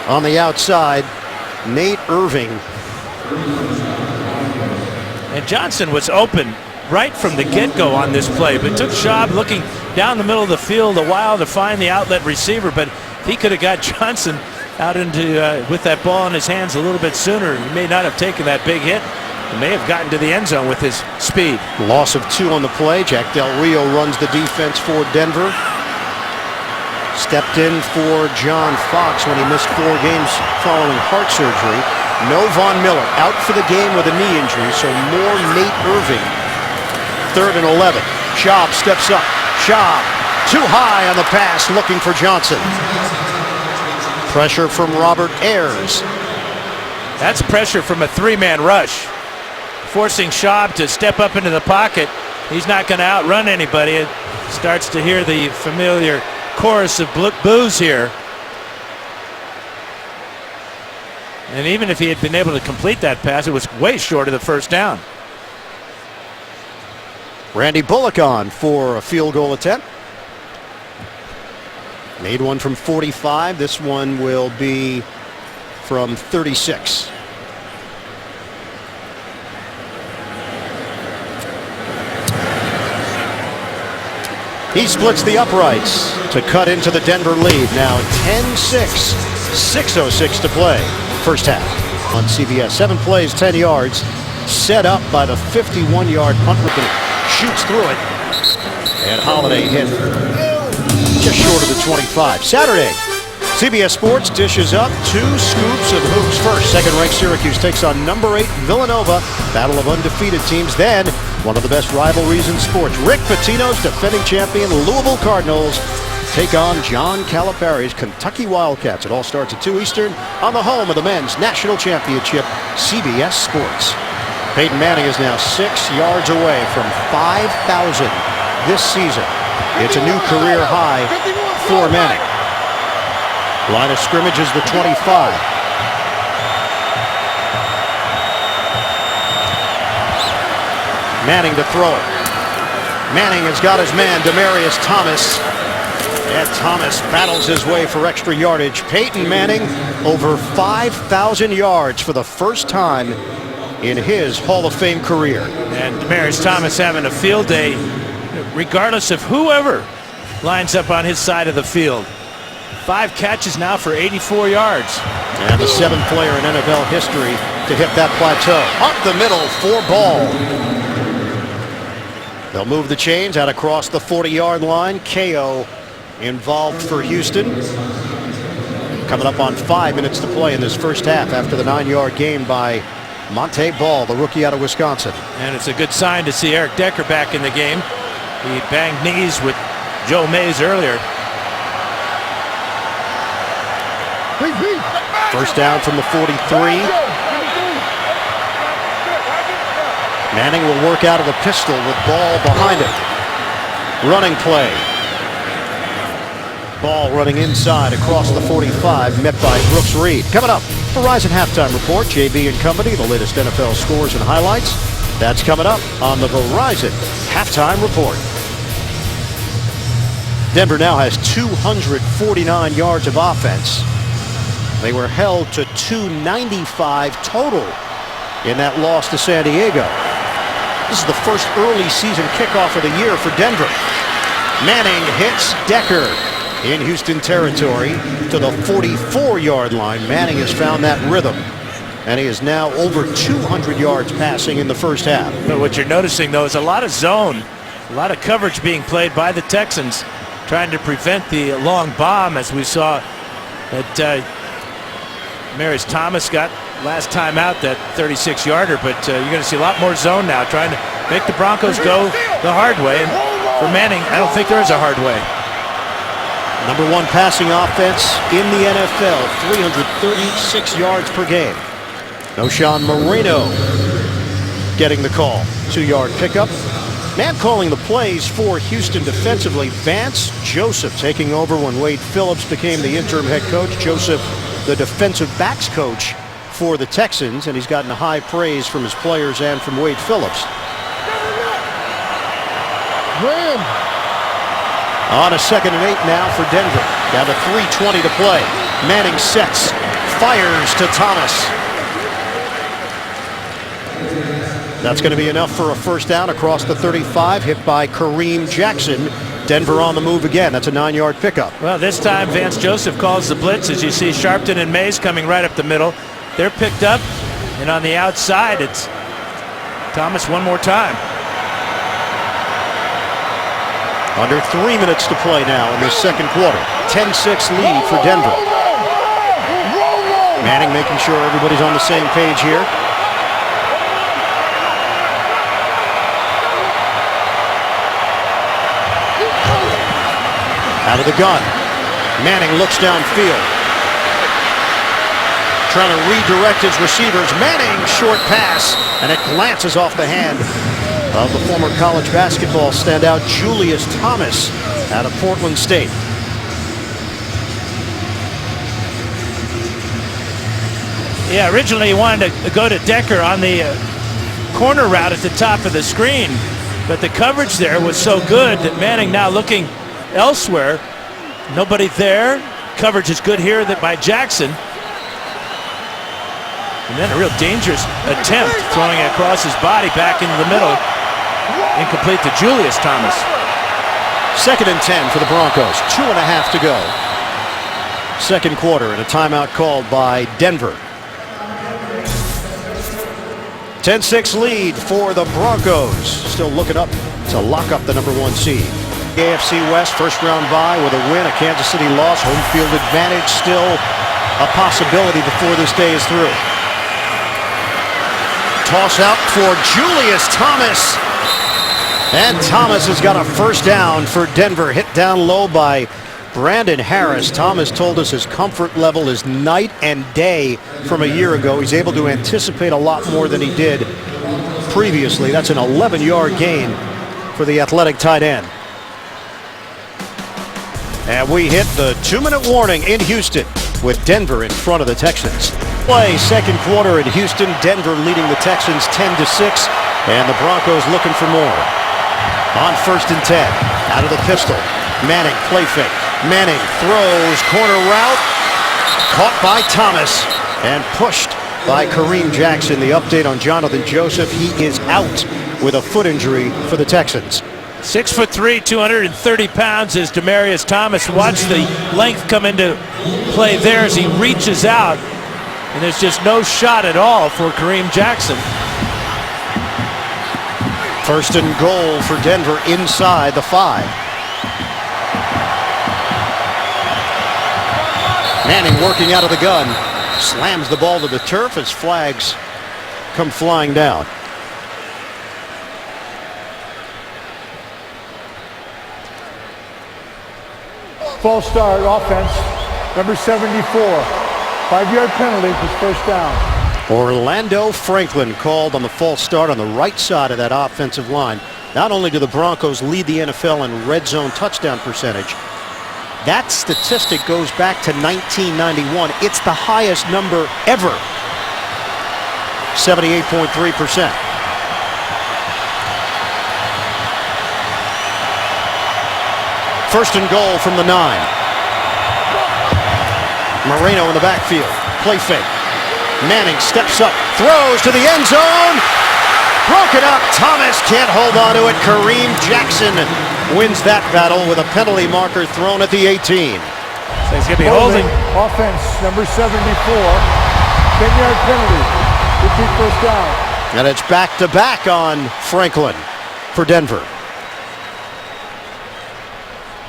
on the outside. Nate Irving. And Johnson was open right from the get-go on this play, but took Schaub looking down the middle of the field a while to find the outlet receiver. But if he could have got Johnson out into with that ball in his hands a little bit sooner, he may not have taken that big hit. He may have gotten to the end zone with his speed. Loss of 2 on the play. Jack Del Rio runs the defense for Denver. Stepped in for John Fox when he missed 4 games following heart surgery. No Von Miller, out for the game with a knee injury, so more Nate Irving. 3rd and 11. Schaub steps up. Schaub too high on the pass, looking for Johnson. Pressure from Robert Ayers. That's pressure from a 3-man rush. Forcing Schaub to step up into the pocket. He's not going to outrun anybody. It starts to hear the familiar chorus of boos here. And even if he had been able to complete that pass, it was way short of the first down. Randy Bullock on for a field goal attempt. Made one from 45. This one will be from 36. He splits the uprights to cut into the Denver lead. Now 10-6, 6:06 to play. First half on CBS. 7 plays, 10 yards. Set up by the 51-yard punt return. Shoots through it. And Holiday hit just short of the 25. Saturday, CBS Sports dishes up 2 scoops of hoops. First, second-ranked Syracuse takes on number 8 Villanova. Battle of undefeated teams. Then, one of the best rivalries in sports. Rick Pitino's defending champion Louisville Cardinals take on John Calipari's Kentucky Wildcats. It all starts at 2 Eastern on the home of the men's national championship, CBS Sports. Peyton Manning is now 6 yards away from 5,000 this season. It's a new career high for Manning. Line of scrimmage is the 25. Manning to throw it. Manning has got his man, Demaryius Thomas. And Thomas battles his way for extra yardage. Peyton Manning over 5,000 yards for the first time in his Hall of Fame career. And Demaryius Thomas having a field day regardless of whoever lines up on his side of the field. 5 catches now for 84 yards. And the 7th player in NFL history to hit that plateau. Up the middle for ball. They'll move the chains out across the 40-yard line. KO involved for Houston. Coming up on 5 minutes to play in this first half after the 9-yard gain by Monte Ball, the rookie out of Wisconsin. And it's a good sign to see Eric Decker back in the game. He banged knees with Joe Mays earlier. First down from the 43. Manning will work out of the pistol with Ball behind him. Running play. Ball running inside across the 45, met by Brooks Reed. Coming up, Verizon Halftime Report, JB and Company, the latest NFL scores and highlights. That's coming up on the Verizon Halftime Report. Denver now has 249 yards of offense. They were held to 295 total in that loss to San Diego. This is the first early season kickoff of the year for Denver. Manning hits Decker in Houston territory to the 44-yard line. Manning has found that rhythm, and he is now over 200 yards passing in the first half. But what you're noticing, though, is a lot of zone, a lot of coverage being played by the Texans, trying to prevent the long bomb, as we saw that Marius Thomas got last time out, that 36-yarder. But you're going to see a lot more zone now, trying to make the Broncos go the hard way. And for Manning, I don't think there is a hard way. Number one passing offense in the NFL, 336 yards per game. Noshawn Marino getting the call. 2-yard pickup. Man calling the plays for Houston defensively. Vance Joseph taking over when Wade Phillips became the interim head coach. Joseph, the defensive backs coach for the Texans, and he's gotten high praise from his players and from Wade Phillips. On a 2nd and 8 now for Denver. Down to 3:20 to play. Manning sets, fires to Thomas. That's going to be enough for a first down across the 35, hit by Kareem Jackson. Denver on the move again. That's a 9-yard pickup. Well, this time Vance Joseph calls the blitz. As you see, Sharpton and Mays coming right up the middle. They're picked up, and on the outside, it's Thomas one more time. Under 3 minutes to play now in the second quarter. 10-6 lead for Denver. Manning making sure everybody's on the same page here. Out of the gun. Manning looks downfield. Trying to redirect his receivers. Manning, short pass, and it glances off the hand of the former college basketball standout Julius Thomas out of Portland State. Yeah, originally he wanted to go to Decker on the corner route at the top of the screen, but the coverage there was so good that Manning now looking elsewhere. Nobody there. Coverage is good here by Jackson. And then a real dangerous attempt, throwing it across his body back into the middle. Incomplete to Julius Thomas. 2nd and 10 for the Broncos. 2.5 to go. Second quarter, and a timeout called by Denver. 10-6 lead for the Broncos. Still looking up to lock up the number 1 seed. AFC West first round bye with a win, a Kansas City loss. Home field advantage still a possibility before this day is through. Toss out for Julius Thomas. And Thomas has got a first down for Denver. Hit down low by Brandon Harris. Thomas told us his comfort level is night and day from a year ago. He's able to anticipate a lot more than he did previously. That's an 11-yard gain for the athletic tight end. And we hit the 2-minute warning in Houston with Denver in front of the Texans. Play second quarter in Houston. Denver leading the Texans 10-6, and the Broncos looking for more. On 1st and 10, out of the pistol. Manning, play fake. Manning throws, corner route. Caught by Thomas and pushed by Kareem Jackson. The update on Jonathan Joseph. He is out with a foot injury for the Texans. 6'3", 230 pounds is Demaryius Thomas. Watch the length come into play there as he reaches out. And there's just no shot at all for Kareem Jackson. First and goal for Denver inside the 5. Manning working out of the gun. Slams the ball to the turf as flags come flying down. False start offense, number 74. 5-yard penalty for first down. Orlando Franklin called on the false start on the right side of that offensive line. Not only do the Broncos lead the NFL in red zone touchdown percentage, that statistic goes back to 1991. It's the highest number ever. 78.3%. First and goal from the 9. Moreno in the backfield. Play fake. Manning steps up, throws to the end zone. Broken up. Thomas can't hold on to it. Kareem Jackson wins that battle with a penalty marker thrown at the 18. So he's going to be holding. Offense, number 74. 10-yard penalty. Repeat first down. And it's back-to-back on Franklin for Denver.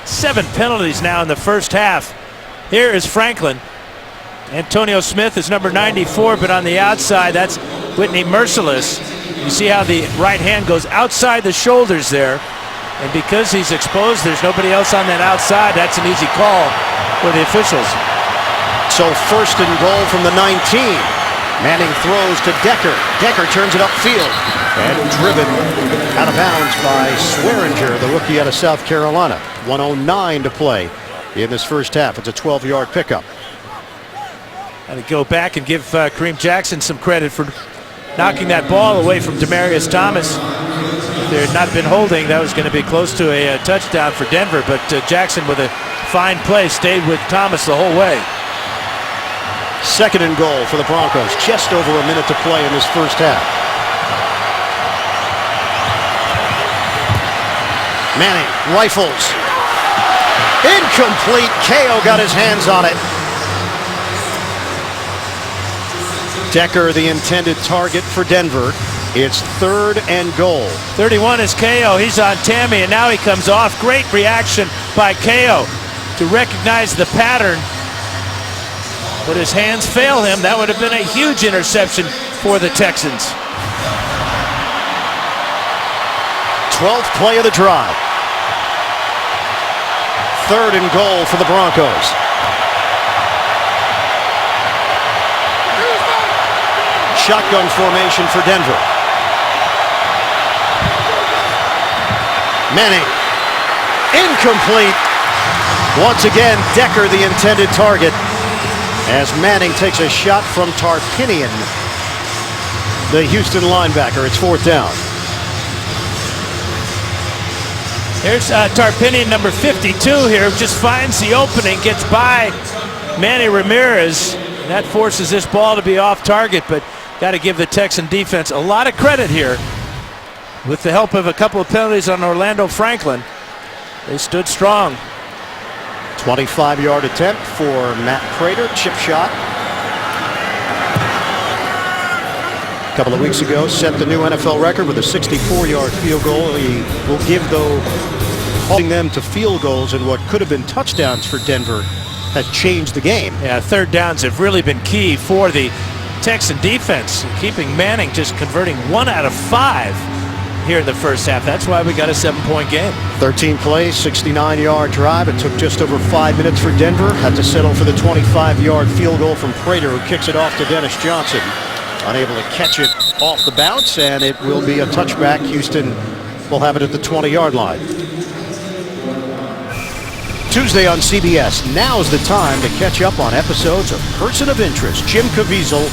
7 penalties now in the first half. Here is Franklin. Antonio Smith is number 94, but on the outside, that's Whitney Merciless. You see how the right hand goes outside the shoulders there. And because he's exposed, there's nobody else on that outside. That's an easy call for the officials. So first and goal from the 19. Manning throws to Decker. Decker turns it upfield. And driven out of bounds by Swearinger, the rookie out of South Carolina. 1:09 to play in this first half. It's a 12-yard pickup. And to go back and give Kareem Jackson some credit for knocking that ball away from Demaryius Thomas. If there had not been holding, that was going to be close to a touchdown for Denver. But Jackson, with a fine play, stayed with Thomas the whole way. Second and goal for the Broncos. Just over a minute to play in this first half. Manning rifles. Incomplete. KO got his hands on it. Decker, the intended target for Denver. It's third and goal. 31 is KO. He's on Tammy, and now he comes off. Great reaction by KO to recognize the pattern. But his hands fail him. That would have been a huge interception for the Texans. 12th play of the drive. Third and goal for the Broncos. Shotgun formation for Denver. Manning. Incomplete. Once again, Decker the intended target as Manning takes a shot from Tarpinian, the Houston linebacker. It's fourth down. Here's Tarpinian, number 52 here, just finds the opening, gets by Manny Ramirez. And that forces this ball to be off target, but got to give the Texan defense a lot of credit here. With the help of a couple of penalties on Orlando Franklin, they stood strong. 25-yard attempt for Matt Prater, chip shot. A couple of weeks ago, set the new NFL record with a 64-yard field goal. He will give, though, holding them to field goals in what could have been touchdowns for Denver has changed the game. Yeah, third downs have really been key for the Texan defense, keeping Manning just converting 1 out of 5 here in the first half. That's why we got a 7-point game. 13 plays, 69-yard drive. It took just over 5 minutes for Denver. Had to settle for the 25-yard field goal from Prater, who kicks it off to Dennis Johnson. Unable to catch it off the bounce, and it will be a touchback. Houston will have it at the 20-yard line. Tuesday on CBS. Now's the time to catch up on episodes of Person of Interest. Jim Caviezel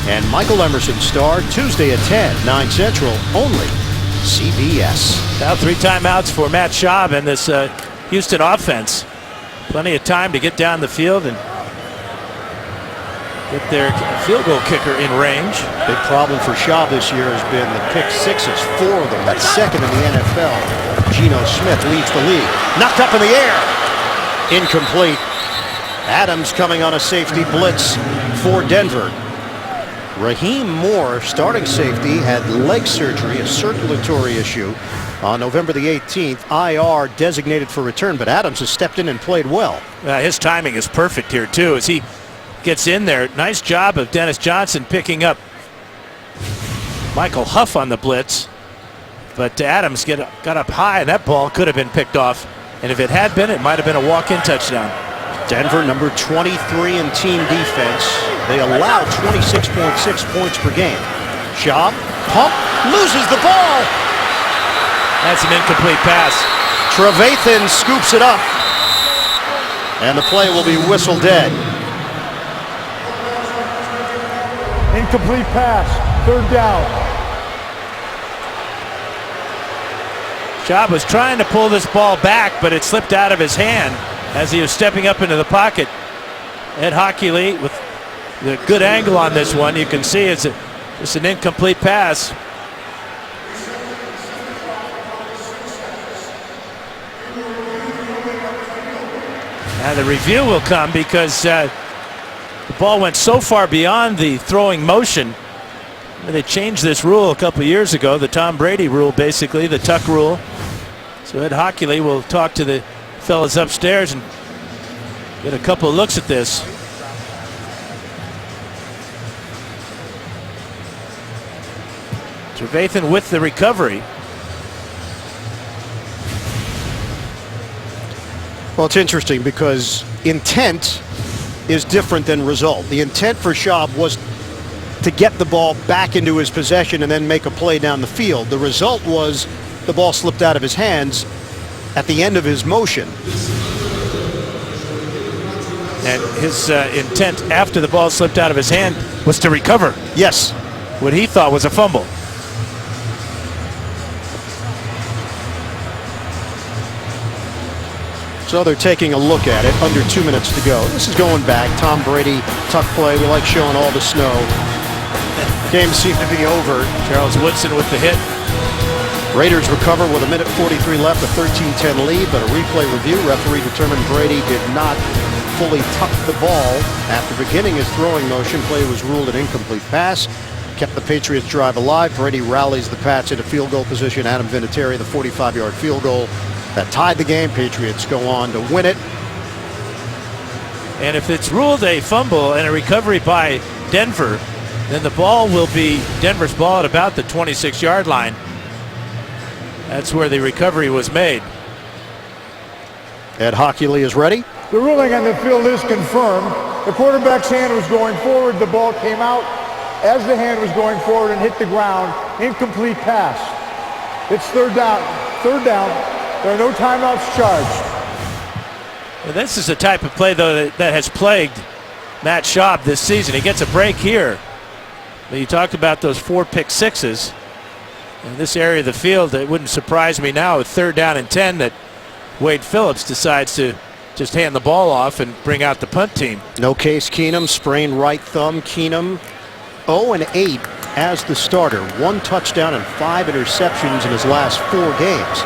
and Michael Emerson star Tuesday at 10, 9 Central, only CBS. Now 3 timeouts for Matt Schaub and this Houston offense. Plenty of time to get down the field and get their field goal kicker in range. Big problem for Schaub this year has been the pick sixes, 4 of them. That's second in the NFL. Geno Smith leads the league. Knocked up in the air. Incomplete. Adams coming on a safety blitz for Denver. Raheem Moore, starting safety, had leg surgery, a circulatory issue, on November the 18th. IR designated for return, but Adams has stepped in and played well. His timing is perfect here, too, as he gets in there. Nice job of Dennis Johnson picking up Michael Huff on the blitz. But Adams got up high, and that ball could have been picked off. And if it had been, it might have been a walk-in touchdown. Denver, number 23 in team defense. They allow 26.6 points per game. Schaub, pump, loses the ball. That's an incomplete pass. Trevathan scoops it up. And the play will be whistled dead. Incomplete pass. Third down. Schaub was trying to pull this ball back, but it slipped out of his hand as he was stepping up into the pocket. Ed Hockley with the good angle on this one. You can see it's an incomplete pass. Now the review will come because the ball went so far beyond the throwing motion. They changed this rule a couple years ago, the Tom Brady rule, basically, the tuck rule. So Ed Hockley will talk to the fellas upstairs and get a couple of looks at this. Trevathan with the recovery. Well, it's interesting because intent is different than result. The intent for Schaub was to get the ball back into his possession and then make a play down the field. The result was the ball slipped out of his hands at the end of his motion. And his intent after the ball slipped out of his hand was to recover. Yes. What he thought was a fumble. So they're taking a look at it. Under 2 minutes to go. This is going back. Tom Brady, tuck play. We like showing all the snow. Game seemed to be over. Charles Woodson with the hit. Raiders recover with 1:43 left, a 13-10 lead, but a replay review. Referee determined Brady did not fully tuck the ball after beginning his throwing motion. Play was ruled an incomplete pass. Kept the Patriots drive alive. Brady rallies the Pats into field goal position. Adam Vinatieri, the 45-yard field goal that tied the game. Patriots go on to win it. And if it's ruled a fumble and a recovery by Denver, then the ball will be Denver's ball at about the 26-yard line. That's where the recovery was made. Ed Hockley is ready. The ruling on the field is confirmed. The quarterback's hand was going forward. The ball came out as the hand was going forward and hit the ground. Incomplete pass. It's third down. Third down. There are no timeouts charged. Well, this is the type of play, though, that has plagued Matt Schaub this season. He gets a break here. But you talked about those 4 pick sixes. In this area of the field, it wouldn't surprise me now with 3rd down and 10 that Wade Phillips decides to just hand the ball off and bring out the punt team. No Case Keenum, sprained right thumb. Keenum 0-8 as the starter. 1 touchdown and 5 interceptions in his last 4 games.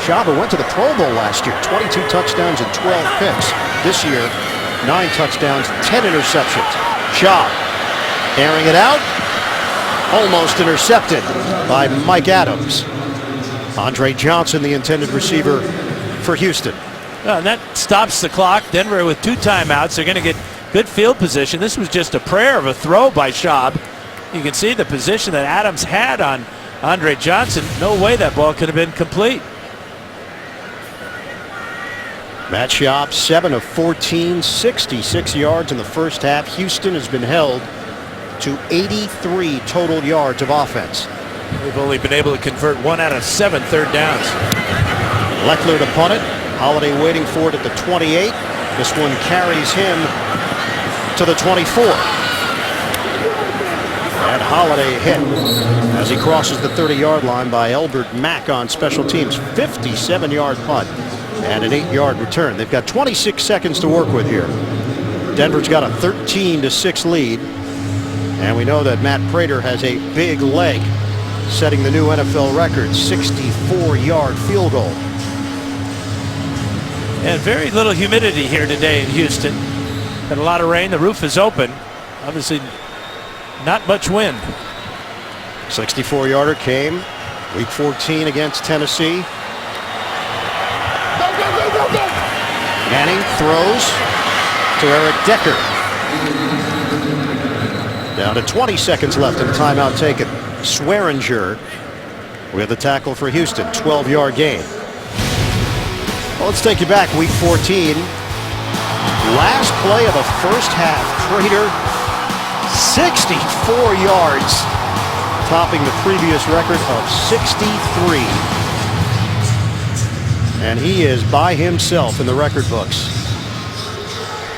Schaub went to the Pro Bowl last year. 22 touchdowns and 12 picks. This year, 9 touchdowns, 10 interceptions. Schaub airing it out. Almost intercepted by Mike Adams. Andre Johnson, the intended receiver for Houston. And that stops the clock. Denver with 2 timeouts. They're going to get good field position. This was just a prayer of a throw by Schaub. You can see the position that Adams had on Andre Johnson. No way that ball could have been complete. Matt Schaub, 7 of 14, 66 yards in the first half. Houston has been held to 83 total yards of offense. They've only been able to convert 1 out of 7 third downs. Leckler to punt it. Holiday waiting for it at the 28. This one carries him to the 24. And Holiday hit as he crosses the 30-yard line by Elbert Mack on special teams. 57-yard punt and an 8-yard return. They've got 26 seconds to work with here. Denver's got a 13-6 lead. And we know that Matt Prater has a big leg, setting the new NFL record, 64-yard field goal. And very little humidity here today in Houston. Had a lot of rain. The roof is open. Obviously not much wind. 64-yarder came week 14 against Tennessee. Manning throws to Eric Decker. Down to 20 seconds left and timeout taken. Swearinger with the tackle for Houston. 12-yard gain. Well, let's take you back. Week 14. Last play of the first half. Prater 64 yards. Topping the previous record of 63. And he is by himself in the record books.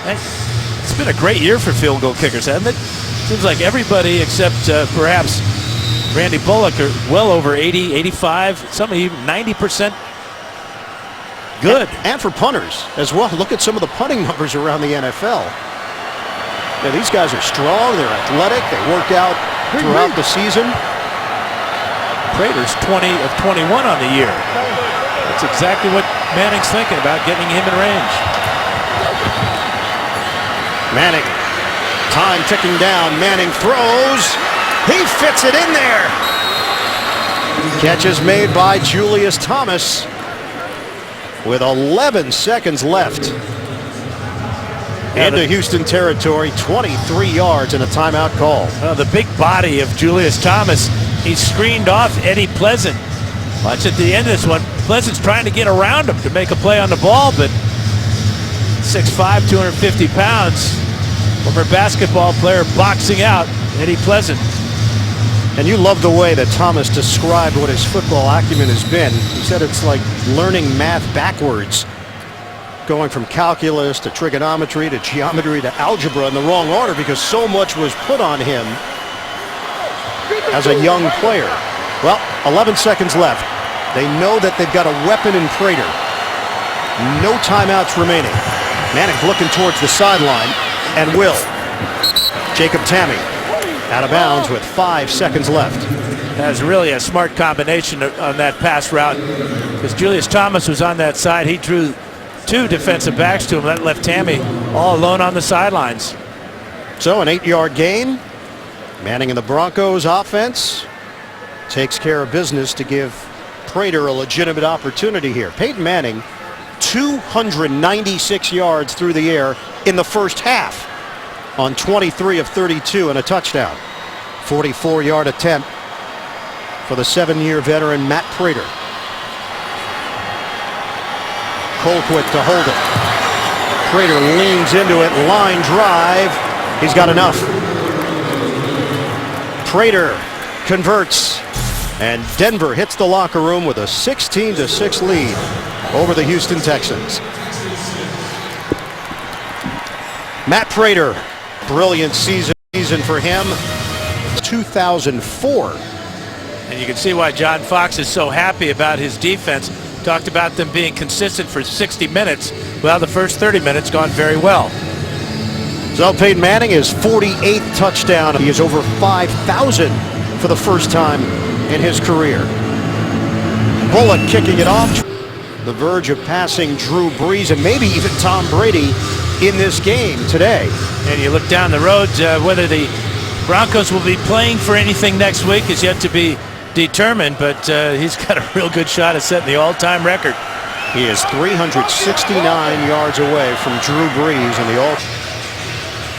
It's been a great year for field goal kickers, hasn't it? Seems like everybody except perhaps Randy Bullock are well over 80, 85, some even 90% good. And for punters as well. Look at some of the punting numbers around the NFL. Now, these guys are strong, they're athletic, they work out throughout the season. Prater's 20 of 21 on the year. That's exactly what Manning's thinking about, getting him in range. Manning, time ticking down. Manning throws. He fits it in there. Catch is made by Julius Thomas with 11 seconds left. Into Houston territory, 23 yards and a timeout call. The big body of Julius Thomas, he screened off Eddie Pleasant. Watch at the end of this one, Pleasant's trying to get around him to make a play on the ball, but 6'5", 250 pounds, former basketball player boxing out Eddie Pleasant. And you love the way that Thomas described what his football acumen has been. He said it's like learning math backwards. Going from calculus to trigonometry to geometry to algebra in the wrong order because so much was put on him as a young player. Well, 11 seconds left. They know that they've got a weapon in Prater. No timeouts remaining. Manning looking towards the sideline and will. Jacob Tamme out of bounds with 5 seconds left. That was really a smart combination on that pass route because Julius Thomas was on that side. He drew 2 defensive backs to him. That left Tamme all alone on the sidelines. So an 8-yard gain. Manning and the Broncos offense takes care of business to give Prater a legitimate opportunity here. Peyton Manning, 296 yards through the air in the first half on 23 of 32 and a touchdown. 44-yard attempt for the 7-year veteran Matt Prater. Colquitt to hold it. Prater leans into it, line drive. He's got enough. Prater converts, and Denver hits the locker room with a 16-6 lead over the Houston Texans. Matt Prater, brilliant season for him. 2004. And you can see why John Fox is so happy about his defense. Talked about them being consistent for 60 minutes. Well, the first 30 minutes gone very well. So Peyton Manning, his 48th touchdown. He is over 5,000 for the first time in his career. Bullock kicking it off. The verge of passing Drew Brees and maybe even Tom Brady in this game today. And you look down the road, whether the Broncos will be playing for anything next week is yet to be determined, but he's got a real good shot at setting the all-time record. He is 369 yards away from Drew Brees in the all.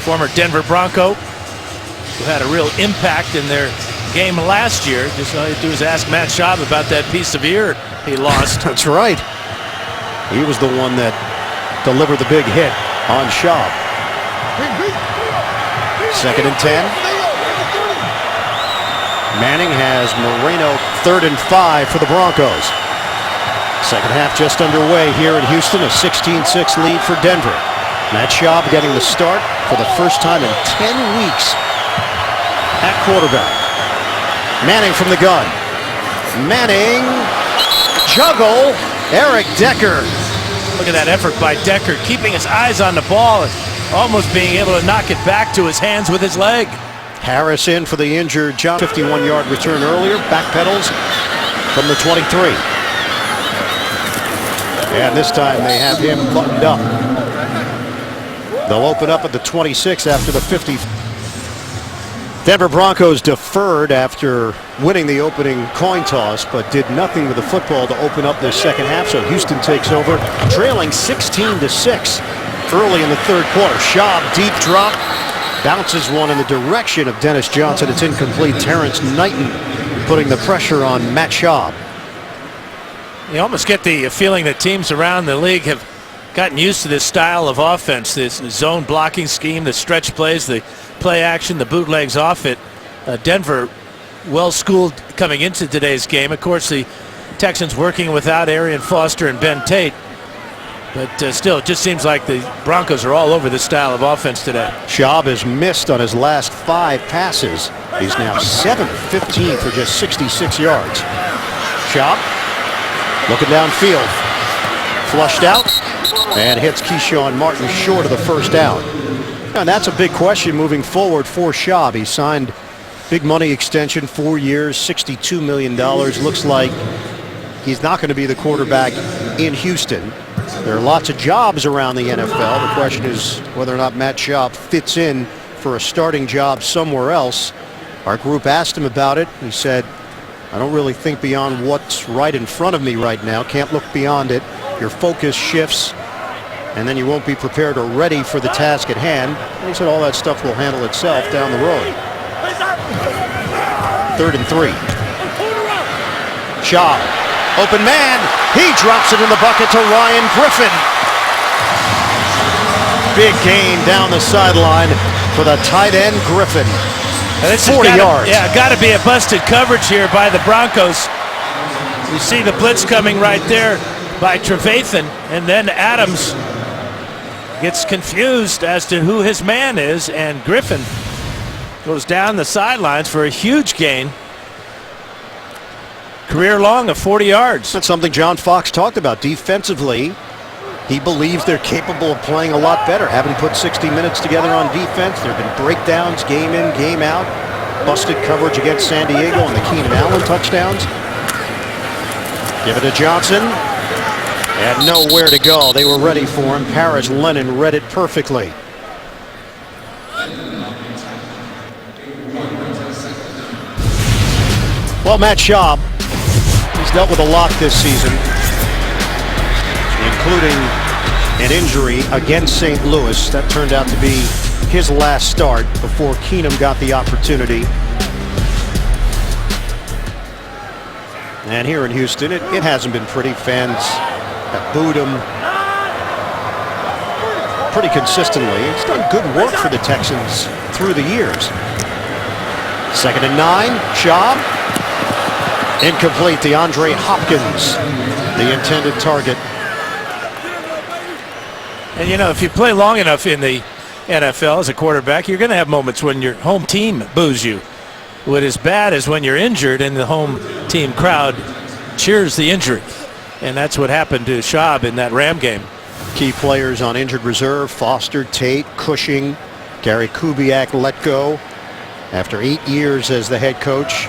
Former Denver Bronco who had a real impact in their game last year. Just all you do is ask Matt Schaub about that piece of ear he lost. That's right. He was the one that delivered the big hit on Schaub. 2nd and 10. Manning has Moreno 3rd and 5 for the Broncos. Second half just underway here in Houston. A 16-6 lead for Denver. Matt Schaub getting the start for the first time in 10 weeks at quarterback. Manning from the gun. Manning, juggle, Eric Decker. Look at that effort by Decker, keeping his eyes on the ball and almost being able to knock it back to his hands with his leg. Harris in for the injured John. 51-yard return earlier. Backpedals from the 23. And this time they have him buttoned up. They'll open up at the 26 after the 50. Denver Broncos deferred after winning the opening coin toss, but did nothing with the football to open up this second half. So Houston takes over, trailing 16-6 early in the third quarter. Schaub, deep drop, bounces one in the direction of Dennis Johnson. It's incomplete. Terrence Knighton putting the pressure on Matt Schaub. You almost get the feeling that teams around the league have gotten used to this style of offense, this zone blocking scheme, the stretch plays, the play action, the bootlegs off it. Denver well schooled coming into today's game. Of course, the Texans working without Arian Foster and Ben Tate. But still, it just seems like the Broncos are all over this style of offense today. Schaub has missed on his last 5 passes. He's now 7-15 for just 66 yards. Schaub looking downfield. Flushed out and hits Keyshawn Martin short of the first down. And that's a big question moving forward for Schaub. He signed big money extension, 4 years, $62 million. Looks like he's not going to be the quarterback in Houston. There are lots of jobs around the NFL. The question is whether or not Matt Schaub fits in for a starting job somewhere else. Our group asked him about it. He said, I don't really think beyond what's right in front of me right now. Can't look beyond it. Your focus shifts, and then you won't be prepared or ready for the task at hand. And he said all that stuff will handle itself down the road. 3rd and 3. Schaub, open man. He drops it in the bucket to Ryan Griffin. Big gain down the sideline for the tight end Griffin. And it's 40 yards. Yeah, got to be a busted coverage here by the Broncos. You see the blitz coming right there by Trevathan, and then Adams gets confused as to who his man is, and Griffin goes down the sidelines for a huge gain. Career long of 40 yards. That's something John Fox talked about. Defensively, he believes they're capable of playing a lot better. Having put 60 minutes together on defense, there have been breakdowns game in, game out. Busted coverage against San Diego on the Keenan Allen touchdowns. Give it to Johnson. Had nowhere to go. They were ready for him. Paris Lennon read it perfectly. Well, Matt Schaub, he's dealt with a lot this season, including an injury against St. Louis. That turned out to be his last start before Keenum got the opportunity. And here in Houston, it hasn't been pretty. Fans have booed him pretty consistently. He's done good work for the Texans through the years. 2nd and 9, Schaub. Incomplete. DeAndre Hopkins, the intended target. And you know, if you play long enough in the NFL as a quarterback, you're going to have moments when your home team boos you. What is bad is when you're injured and the home team crowd cheers the injury. And that's what happened to Schaub in that Ram game. Key players on injured reserve: Foster, Tate, Cushing. Gary Kubiak let go after 8 years as the head coach.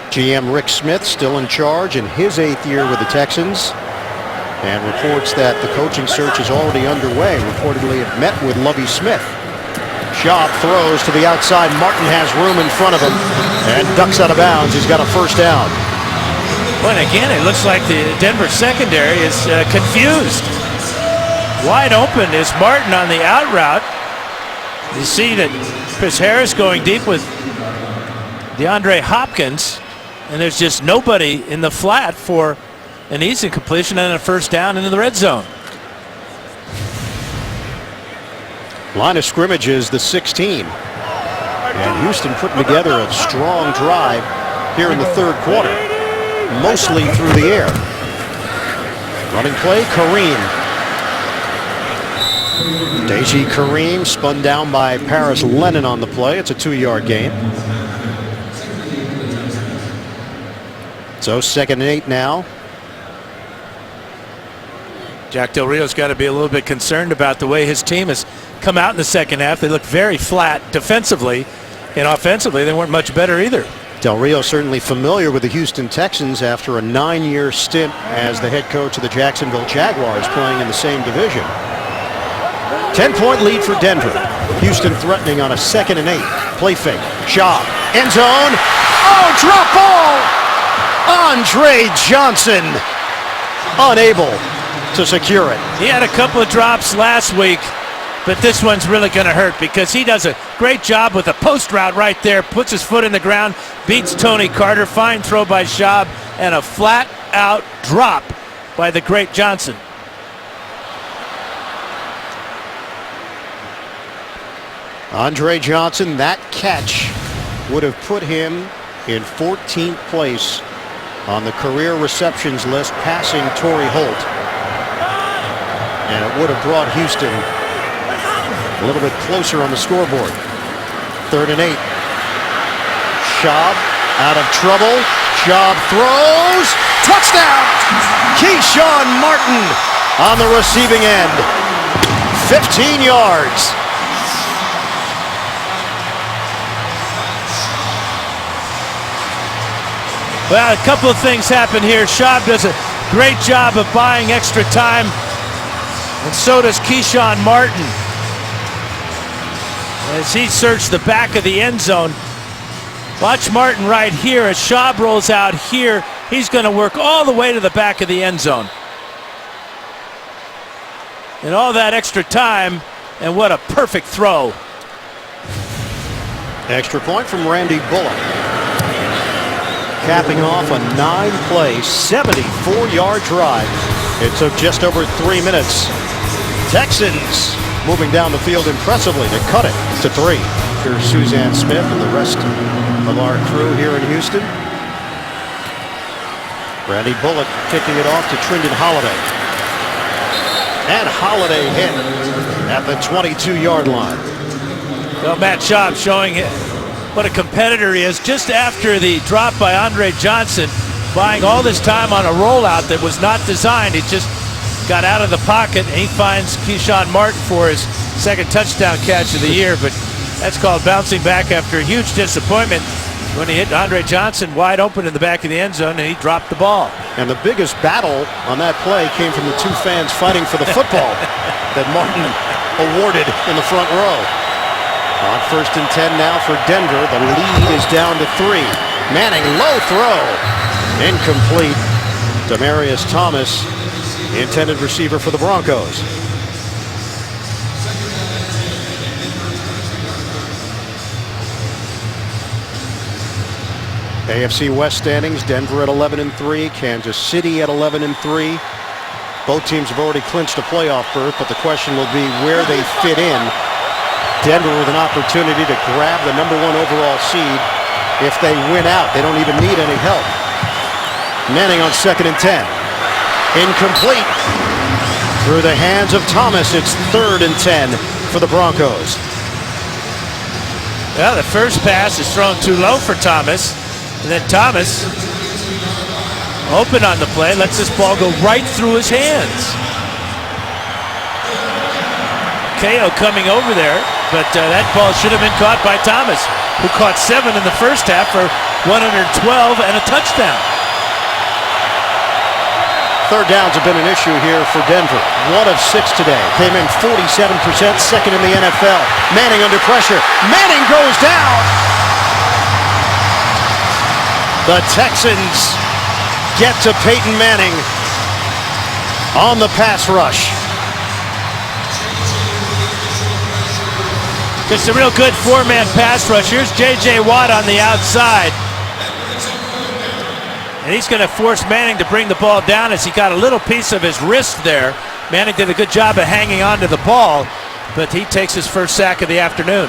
GM Rick Smith still in charge in his 8th year with the Texans, and reports that the coaching search is already underway. Reportedly it met with Lovie Smith. Schaub throws to the outside. Martin has room in front of him and ducks out of bounds. He's got a first down. Well, and again, it looks like the Denver secondary is confused. Wide open is Martin on the out route. You see that Chris Harris going deep with DeAndre Hopkins, and there's just nobody in the flat for an easy completion and a first down into the red zone. Line of scrimmage is the 16. And Houston putting together a strong drive here in the third quarter, mostly through the air. Running play, Kareem. Deji Kareem spun down by Paris Lennon on the play. It's a 2-yard gain. So 2nd and 8 now. Jack Del Rio's got to be a little bit concerned about the way his team has come out in the second half. They look very flat defensively, and offensively they weren't much better either. Del Rio certainly familiar with the Houston Texans after a 9-year stint as the head coach of the Jacksonville Jaguars, playing in the same division. 10-point lead for Denver. Houston threatening on a 2nd and 8. Play fake. Schaub. End zone. Oh, drop ball. Andre Johnson unable to secure it. He had a couple of drops last week, but this one's really going to hurt because he does a great job with a post route right there, puts his foot in the ground, beats Tony Carter, fine throw by Schaub, and a flat out drop by the great Johnson. Andre Johnson, that catch would have put him in 14th place on the career receptions list, passing Torrey Holt. And it would have brought Houston a little bit closer on the scoreboard. 3rd and 8. Schaub out of trouble. Schaub throws. Touchdown! Keyshawn Martin on the receiving end. 15 yards. Well, a couple of things happen here. Schaub does a great job of buying extra time, and so does Keyshawn Martin. As he searched the back of the end zone. Watch Martin right here. As Schaub rolls out here, he's going to work all the way to the back of the end zone. And all that extra time, and what a perfect throw. Extra point from Randy Bullock. Capping off a 9-play, 74-yard drive. It took just over 3 minutes. Texans moving down the field impressively to cut it to 3. Here's Suzanne Smith and the rest of our crew here in Houston. Randy Bullock kicking it off to Trindon Holiday. And Holiday hit at the 22-yard line. Well, Matt Schaub showing it. What a competitor he is. Just after the drop by Andre Johnson, buying all this time on a rollout that was not designed. He just got out of the pocket, and he finds Keyshawn Martin for his 2nd touchdown catch of the year. But that's called bouncing back after a huge disappointment when he hit Andre Johnson wide open in the back of the end zone, and he dropped the ball. And the biggest battle on that play came from the 2 fans fighting for the football that Martin awarded in the front row. On 1st and 10 now for Denver. The lead is down to 3. Manning, low throw. Incomplete. Demaryius Thomas, the intended receiver for the Broncos. AFC West standings, Denver at 11-3, Kansas City at 11-3. Both teams have already clinched a playoff berth, but the question will be where they fit in. Denver with an opportunity to grab the #1 overall seed if they win out. They don't even need any help. Manning on 2nd and 10. Incomplete. Through the hands of Thomas, it's 3rd and 10 for the Broncos. Well, the first pass is thrown too low for Thomas. And then Thomas, open on the play, lets this ball go right through his hands. KO coming over there, but that ball should have been caught by Thomas, who caught 7 in the first half for 112 and a touchdown. 3rd downs have been an issue here for Denver. 1 of 6 today. Came in 47%, 2nd in the NFL. Manning under pressure. Manning goes down. The Texans get to Peyton Manning on the pass rush. Just a real good 4-man pass rush. Here's J.J. Watt on the outside. And he's going to force Manning to bring the ball down as he got a little piece of his wrist there. Manning did a good job of hanging on to the ball, but he takes his first sack of the afternoon.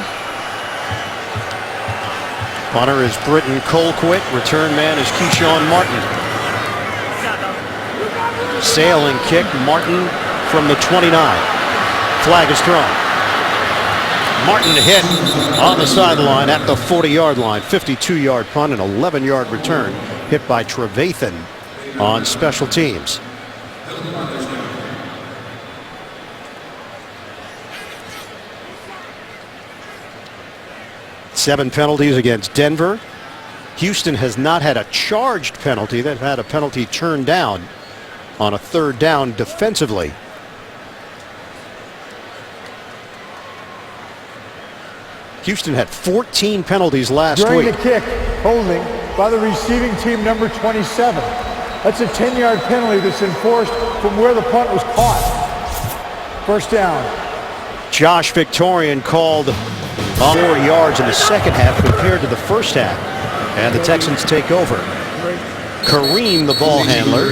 Punter is Britton Colquitt. Return man is Keyshawn Martin. Sailing kick, Martin from the 29. Flag is thrown. Martin hit on the sideline at the 40-yard line. 52-yard punt, an 11-yard return. Hit by Trevathan on special teams. Seven penalties against Denver. Houston has not had a charged penalty. They've had a penalty turned down on a 3rd down defensively. Houston had 14 penalties last During week. the kick, holding by the receiving team number 27. That's a 10-yard penalty that's enforced from where the punt was caught. First down. Josh Victorian called 4 yards in the second half compared to the first half. And the Texans take over. Kareem, the ball handler,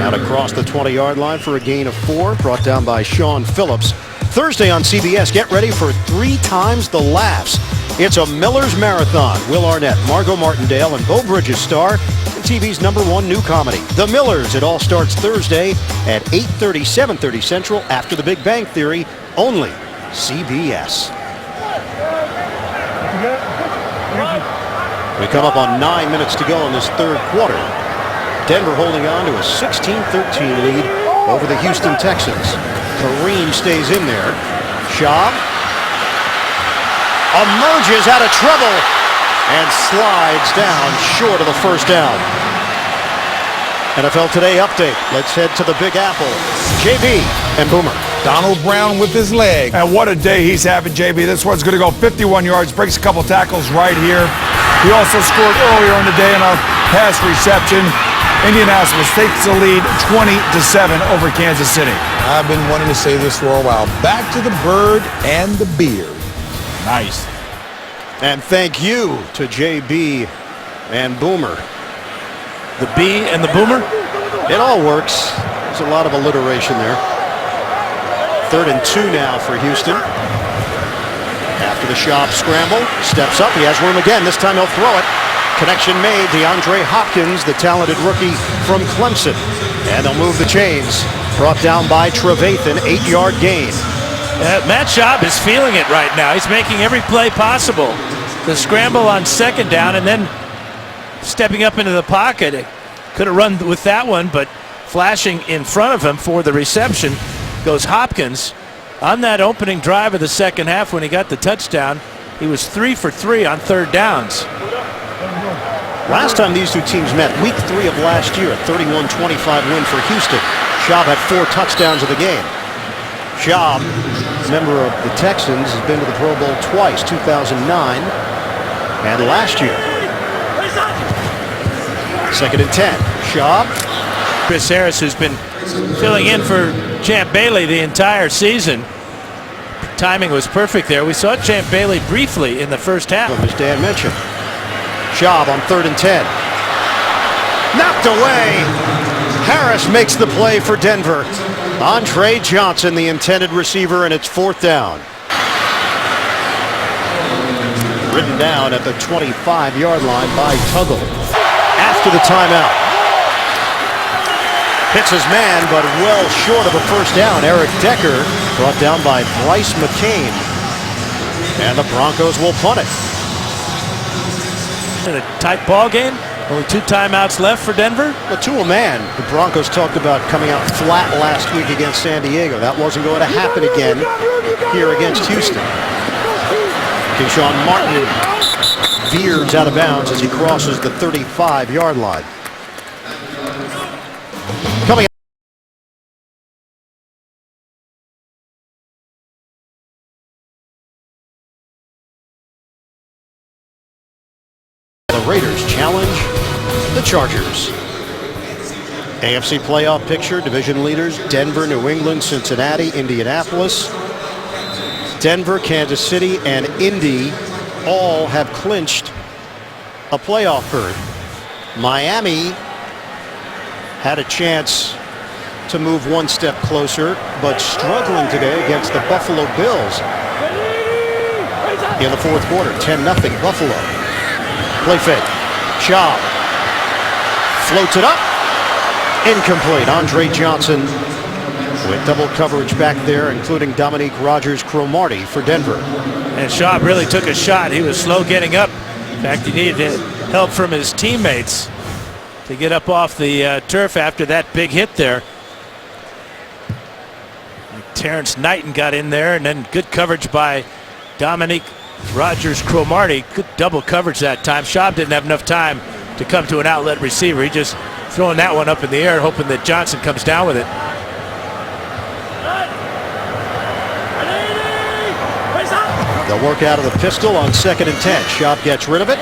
out across the 20-yard line for a gain of 4, brought down by Sean Phillips. Thursday on CBS, get ready for 3 times the laughs. It's a Miller's Marathon. Will Arnett, Margot Martindale, and Beau Bridges star in TV's #1 new comedy, The Millers. It all starts Thursday at 8:30, 7:30 Central after The Big Bang Theory, only CBS. We come up on 9 minutes to go in this third quarter. Denver holding on to a 16-13 lead over the Houston Texans. Kareem stays in there. Schaub emerges out of trouble and slides down short of the first down. NFL Today update. Let's head to the Big Apple. JB and Boomer. Donald Brown with his leg. And what a day he's having, JB. This one's going to go 51 yards, breaks a couple tackles right here. He also scored earlier in the day on a pass reception. Indianapolis takes the lead 20-7 over Kansas City. I've been wanting to say this for a while. Back to the bird and the beard. Nice. And thank you to JB and Boomer. The bee and the boomer? It all works. There's a lot of alliteration there. 3rd and 2 now for Houston. After the Schaub scramble, steps up. He has room again. This time he'll throw it. Connection made. DeAndre Hopkins, the talented rookie from Clemson. And they'll move the chains. Brought down by Trevathan, 8-yard gain. Matt Schaub is feeling it right now. He's making every play possible. The scramble on second down and then stepping up into the pocket. Could have run with that one, but flashing in front of him for the reception goes Hopkins. On that opening drive of the second half when he got the touchdown, he was 3 for 3 on third downs. Last time these two teams met, week 3 of last year, a 31-25 win for Houston. Schaub had 4 touchdowns of the game. Schaub, member of the Texans, has been to the Pro Bowl twice, 2009 and last year. 2nd and 10. Schaub. Chris Harris, who's been filling in for Champ Bailey the entire season. Timing was perfect there. We saw Champ Bailey briefly in the first half. As Dan mentioned. Schaub on 3rd and 10. Knocked away. Harris makes the play for Denver. Andre Johnson, the intended receiver, and it's 4th down. Ridden down at the 25-yard line by Tuggle. After the timeout. Hits his man, but well short of a first down. Eric Decker brought down by Bryce McCain. And the Broncos will punt it. In a tight ball game. Only 2 timeouts left for Denver. But to a man, the Broncos talked about coming out flat last week against San Diego. That wasn't going to happen again here against Houston. Keyshawn Martin veers out of bounds as he crosses the 35-yard line. Coming the Raiders challenge the Chargers. AFC playoff picture, division leaders, Denver, New England, Cincinnati, Indianapolis. Denver, Kansas City, and Indy all have clinched a playoff berth. Miami had a chance to move one step closer, but struggling today against the Buffalo Bills in the 4th quarter. 10-0 Buffalo. Play fake. Schaub floats it up. Incomplete. Andre Johnson with double coverage back there, including Dominique Rodgers-Cromartie for Denver. And Schaub really took a shot. He was slow getting up. In fact, he needed help from his teammates to get up off the turf after that big hit there. Terrence Knighton got in there, and then good coverage by Dominique Rodgers-Cromartie. Good double coverage that time. Schaub didn't have enough time to come to an outlet receiver. He just throwing that one up in the air, hoping that Johnson comes down with it. They'll work out of the pistol on 2nd and 10. Schaub gets rid of it.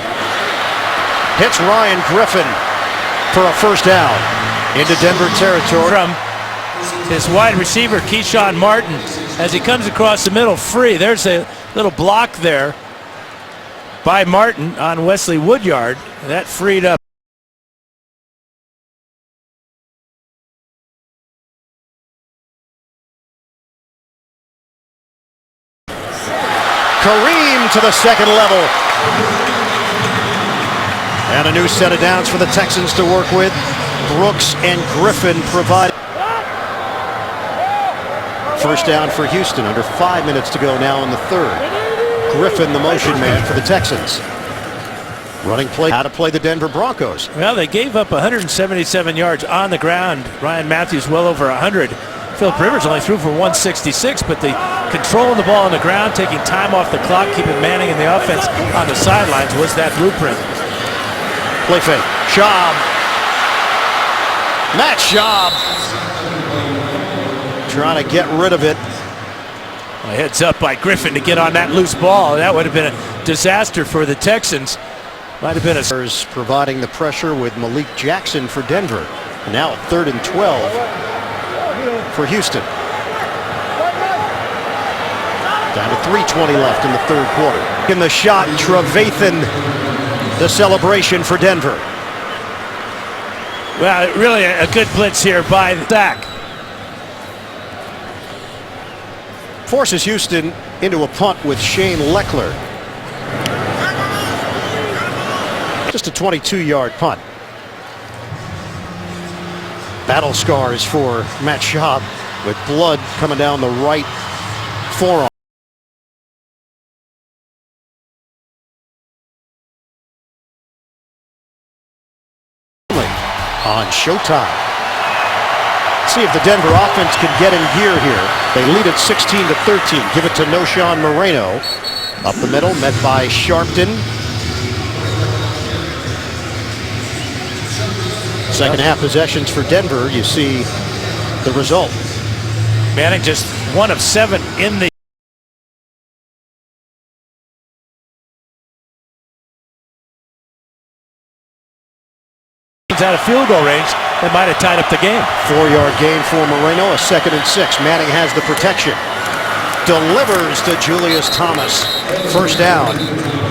Hits Ryan Griffin for a first down into Denver territory. From his wide receiver, Keyshawn Martin, as he comes across the middle free. There's a little block there by Martin on Wesley Woodyard. That freed up. Kareem to the second level. And a new set of downs for the Texans to work with. Brooks and Griffin provide. First down for Houston. Under 5 minutes to go now in the third. Griffin, the motion man for the Texans. Running play. How to play the Denver Broncos. Well, they gave up 177 yards on the ground. Ryan Matthews well over 100. Philip Rivers only threw for 166, but the controlling the ball on the ground, taking time off the clock, keeping Manning in the offense on the sidelines was that blueprint. Play fake. Schaub. Matt Schaub. Trying to get rid of it. A heads up by Griffin to get on that loose ball. That would have been a disaster for the Texans. Might have been a... Providing the pressure with Malik Jackson for Denver. Now 3rd and 12 for Houston. Down to 3:20 left in the third quarter. In the shot, Trevathan, the celebration for Denver. Well, really a good blitz here by Dak. Forces Houston into a punt with Shane Leckler. Just a 22-yard punt. Battle scars for Matt Schaub with blood coming down the right forearm. On Showtime. See if the Denver offense can get in gear here. They lead it 16-13. Give it to Noshawn Moreno. Up the middle, met by Sharpton. Second half possessions for Denver. You see the result. Manning just 1 of 7 in the... out of field goal range. That might have tied up the game. 4-yard gain for Moreno. A 2nd and 6. Manning has the protection. Delivers to Julius Thomas. First down.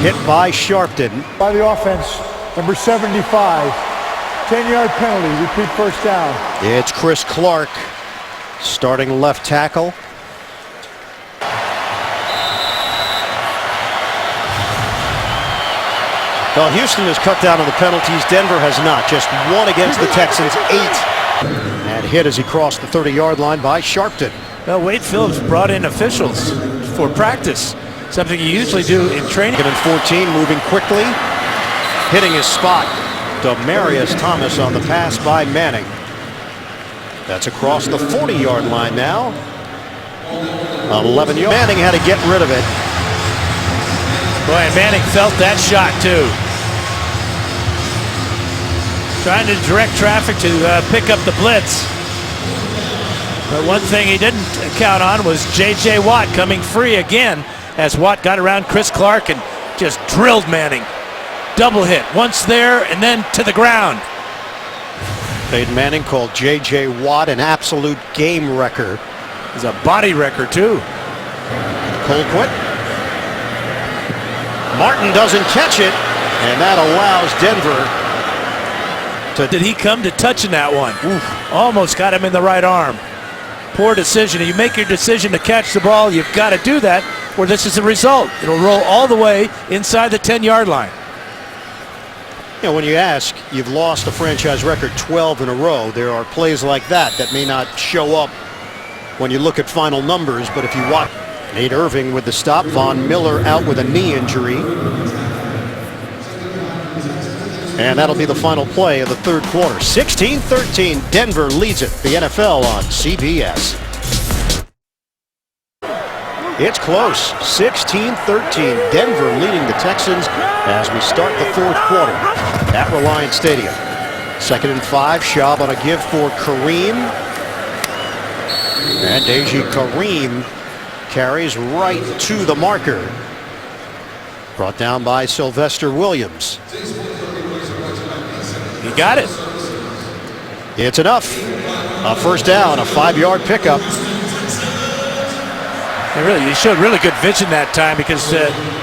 Hit by Sharpton. By the offense, number 75. 10-yard penalty. Repeat first down. It's Chris Clark, starting left tackle. Well, Houston has cut down on the penalties. Denver has not. Just 1 against the Texans, 8. And hit as he crossed the 30-yard line by Sharpton. Well, Wade Phillips brought in officials for practice, something you usually do in training. 2nd and 14, moving quickly, hitting his spot. Demarius Thomas on the pass by Manning. That's across the 40-yard line now. 11 yards. Manning had to get rid of it. Boy, and Manning felt that shot too. Trying to direct traffic to pick up the blitz. But one thing he didn't count on was J.J. Watt coming free again as Watt got around Chris Clark and just drilled Manning. Double hit, once there and then to the ground. Peyton Manning called J.J. Watt an absolute game wrecker. He's a body wrecker too. Colquitt. Martin doesn't catch it, and that allows Denver to... Did he come to touching that one? Oof. Almost got him in the right arm. Poor decision. You make your decision to catch the ball, you've got to do that, or this is the result. It'll roll all the way inside the 10-yard line. You know, when you ask, you've lost a franchise record 12 in a row. There are plays like that that may not show up when you look at final numbers, but if you watch... Nate Irving with the stop. Von Miller out with a knee injury. And that'll be the final play of the third quarter. 16-13, Denver leads it. The NFL on CBS. It's close. 16-13, Denver leading the Texans as we start the fourth quarter at Reliant Stadium. 2nd and 5, Schaub on a give for Kareem. And Deji Kareem carries right to the marker. Brought down by Sylvester Williams. He got it. It's enough. A first down, a 5-yard pickup. He showed really good vision that time because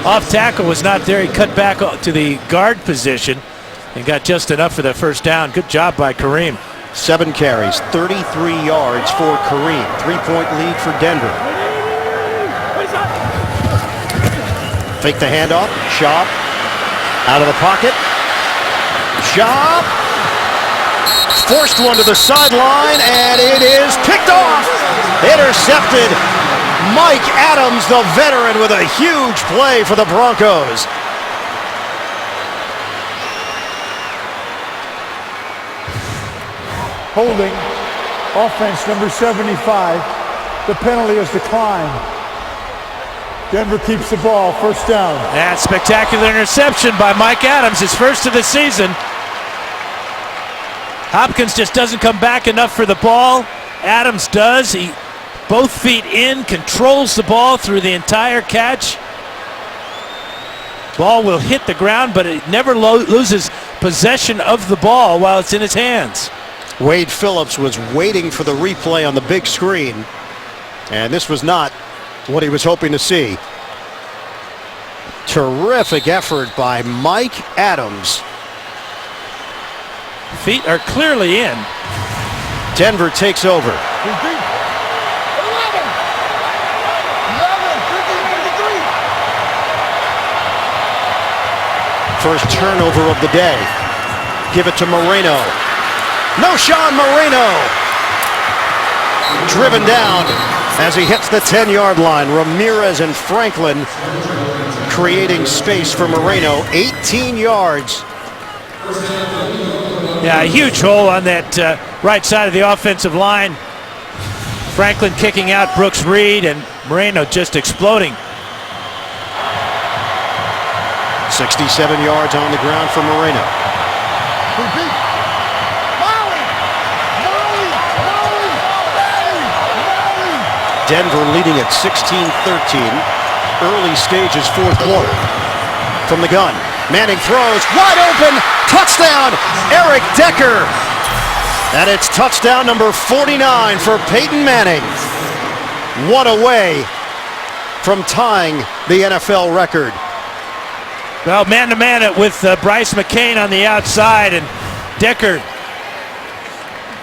off tackle was not there. He cut back to the guard position and got just enough for the first down. Good job by Kareem. 7 carries, 33 yards for Kareem. 3-point lead for Denver. Fake the handoff. Schaub out of the pocket. Schaub forced one to the sideline, and it is picked off. Intercepted. Mike Adams, the veteran, with a huge play for the Broncos. Holding, offense number 75. The penalty is declined. Denver keeps the ball, first down. That spectacular interception by Mike Adams, his first of the season. Hopkins just doesn't come back enough for the ball. Adams does. He both feet in, controls the ball through the entire catch. Ball will hit the ground, but it never loses possession of the ball while it's in his hands. Wade Phillips was waiting for the replay on the big screen, and this was not what he was hoping to see. Terrific effort by Mike Adams. Feet are clearly in. Denver takes over. First turnover of the day. Give it to Moreno. No, Sean Moreno. Driven down as he hits the 10-yard line. Ramirez and Franklin creating space for Moreno. 18 yards. Yeah, a huge hole on that right side of the offensive line. Franklin kicking out Brooks Reed, and Moreno just exploding. 67 yards on the ground for Moreno. Denver leading at 16-13. Early stages, fourth quarter. From the gun, Manning throws, wide open, touchdown, Eric Decker. And it's touchdown number 49 for Peyton Manning. One away from tying the NFL record. Well, man-to-man with Bryce McCain on the outside, and Decker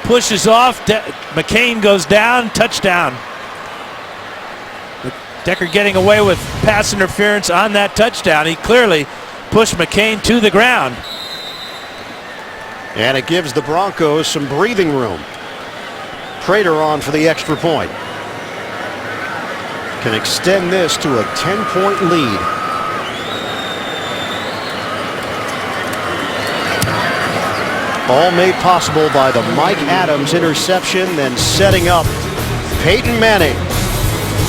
pushes off. McCain goes down, touchdown. Decker getting away with pass interference on that touchdown. He clearly pushed McCain to the ground. And it gives the Broncos some breathing room. Prater on for the extra point. Can extend this to a 10-point lead. All made possible by the Mike Adams interception, then setting up Peyton Manning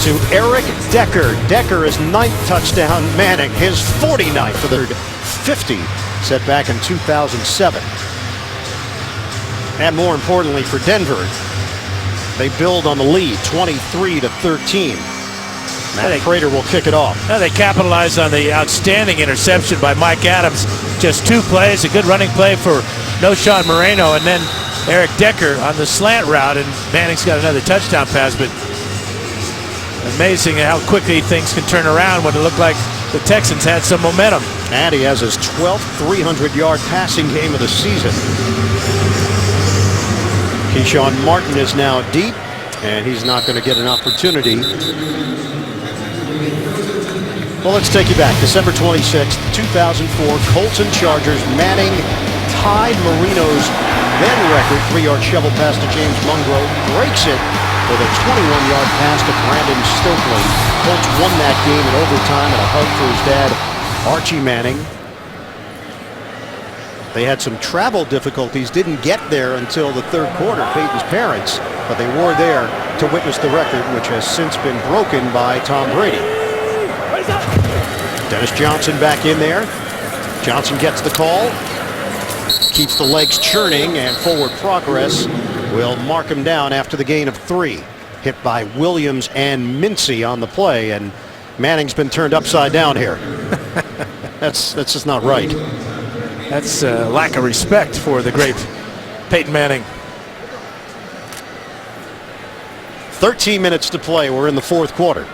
to Eric Decker. Decker is 9th touchdown. Manning his 49th for the 50 set back in 2007. And more importantly for Denver, they build on the lead 23-13. Matt Prater will kick it off. Now they capitalized on the outstanding interception by Mike Adams. Just 2 plays, a good running play for Sean Moreno, and then Eric Decker on the slant route, and Manning's got another touchdown pass. But amazing how quickly things can turn around when it looked like the Texans had some momentum. And he has his 12th 300-yard passing game of the season. Keyshawn Martin is now deep, and he's not going to get an opportunity. Well, let's take you back. December 26th, 2004, Colts and Chargers. Manning tied Marino's then record 3-yard shovel pass to James Monroe, breaks it with a 21-yard pass to Brandon Stokely. Colts won that game in overtime and a hug for his dad, Archie Manning. They had some travel difficulties, didn't get there until the third quarter, Peyton's parents, but they were there to witness the record, which has since been broken by Tom Brady. Dennis Johnson back in there. Johnson gets the call, keeps the legs churning, and forward progress will mark him down after the gain of 3. Hit by Williams and Mincy on the play, and Manning's been turned upside down here. That's just not right. That's a lack of respect for the great Peyton Manning. 13 minutes to play. We're in the fourth quarter.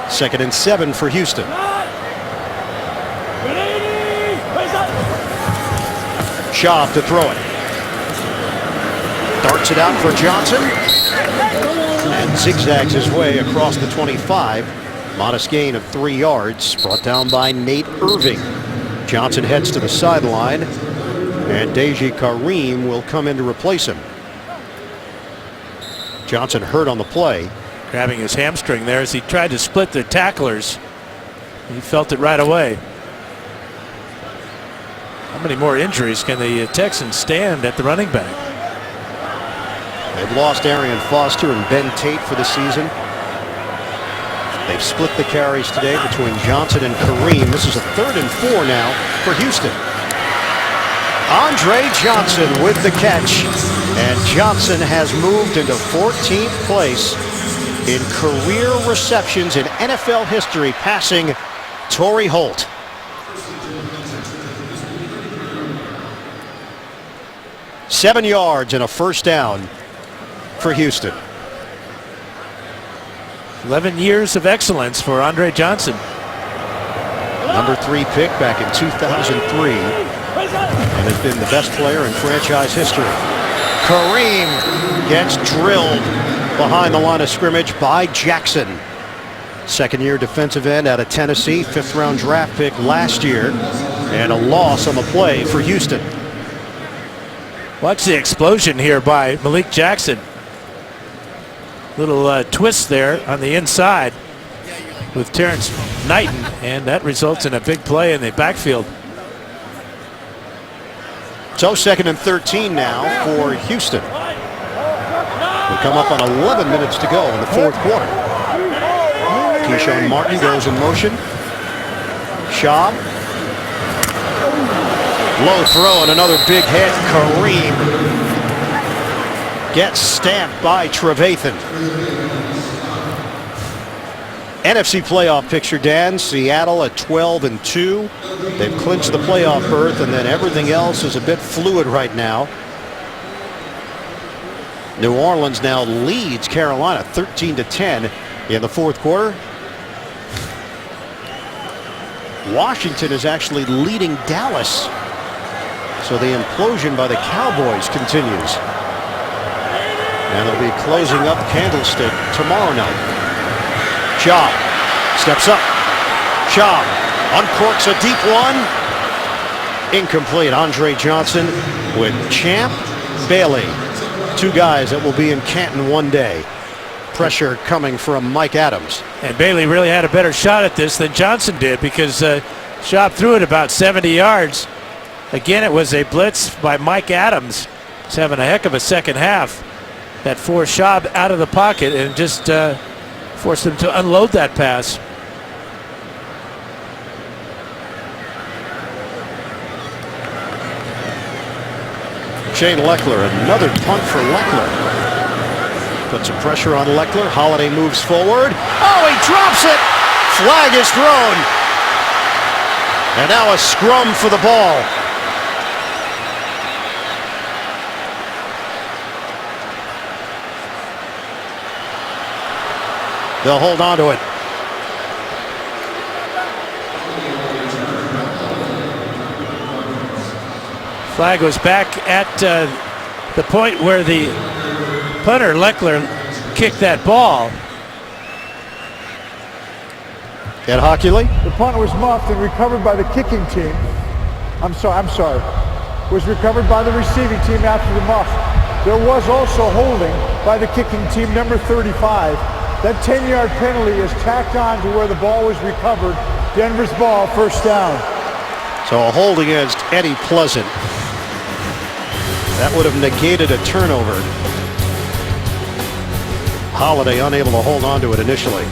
2nd and 7 for Houston. Schaub to throw it. Darts it out for Johnson. And zigzags his way across the 25. Modest gain of 3 yards. Brought down by Nate Irving. Johnson heads to the sideline. And Deji Kareem will come in to replace him. Johnson hurt on the play. Grabbing his hamstring there as he tried to split the tacklers. He felt it right away. How many more injuries can the Texans stand at the running back? They've lost Arian Foster and Ben Tate for the season. They've split the carries today between Johnson and Kareem. This is a 3rd and 4 now for Houston. Andre Johnson with the catch. And Johnson has moved into 14th place in career receptions in NFL history, passing Torrey Holt. Seven yards and a first down for Houston. 11 years of excellence for Andre Johnson. Number 3 pick back in 2003 and has been the best player in franchise history. Kareem gets drilled behind the line of scrimmage by Jackson. 2nd-year defensive end out of Tennessee, 5th-round draft pick last year, and a loss on the play for Houston. Watch the explosion here by Malik Jackson. Little twist there on the inside with Terrence Knighton, and that results in a big play in the backfield. So 2nd and 13 now for Houston. We come up on 11 minutes to go in the fourth quarter. Keyshawn Martin goes in motion. Schaub. Low throw and another big hit. Kareem gets stamped by Trevathan. NFC playoff picture, Dan. Seattle at 12-2. They've clinched the playoff berth, and then everything else is a bit fluid right now. New Orleans now leads Carolina 13-10 in the fourth quarter. Washington is actually leading Dallas. So the implosion by the Cowboys continues. And they'll be closing up Candlestick tomorrow night. Schaub steps up. Schaub uncorks a deep one. Incomplete. Andre Johnson with Champ Bailey. 2 guys that will be in Canton one day. Pressure coming from Mike Adams. And Bailey really had a better shot at this than Johnson did, because Schaub threw it about 70 yards. Again, it was a blitz by Mike Adams. He's having a heck of a second half. That forced Schaub out of the pocket and just forced him to unload that pass. Shane Leckler, another punt for Leckler. Put some pressure on Leckler. Holiday moves forward. Oh, he drops it. Flag is thrown. And now a scrum for the ball. They'll hold on to it. Flag was back at the point where the punter, Leckler, kicked that ball. Ed Hockley. The punt was muffed and recovered by the kicking team. I'm sorry. Was recovered by the receiving team after the muff. There was also holding by the kicking team, number 35. That 10-yard penalty is tacked on to where the ball was recovered. Denver's ball, first down. So a hold against Eddie Pleasant. That would have negated a turnover. Holiday unable to hold on to it initially.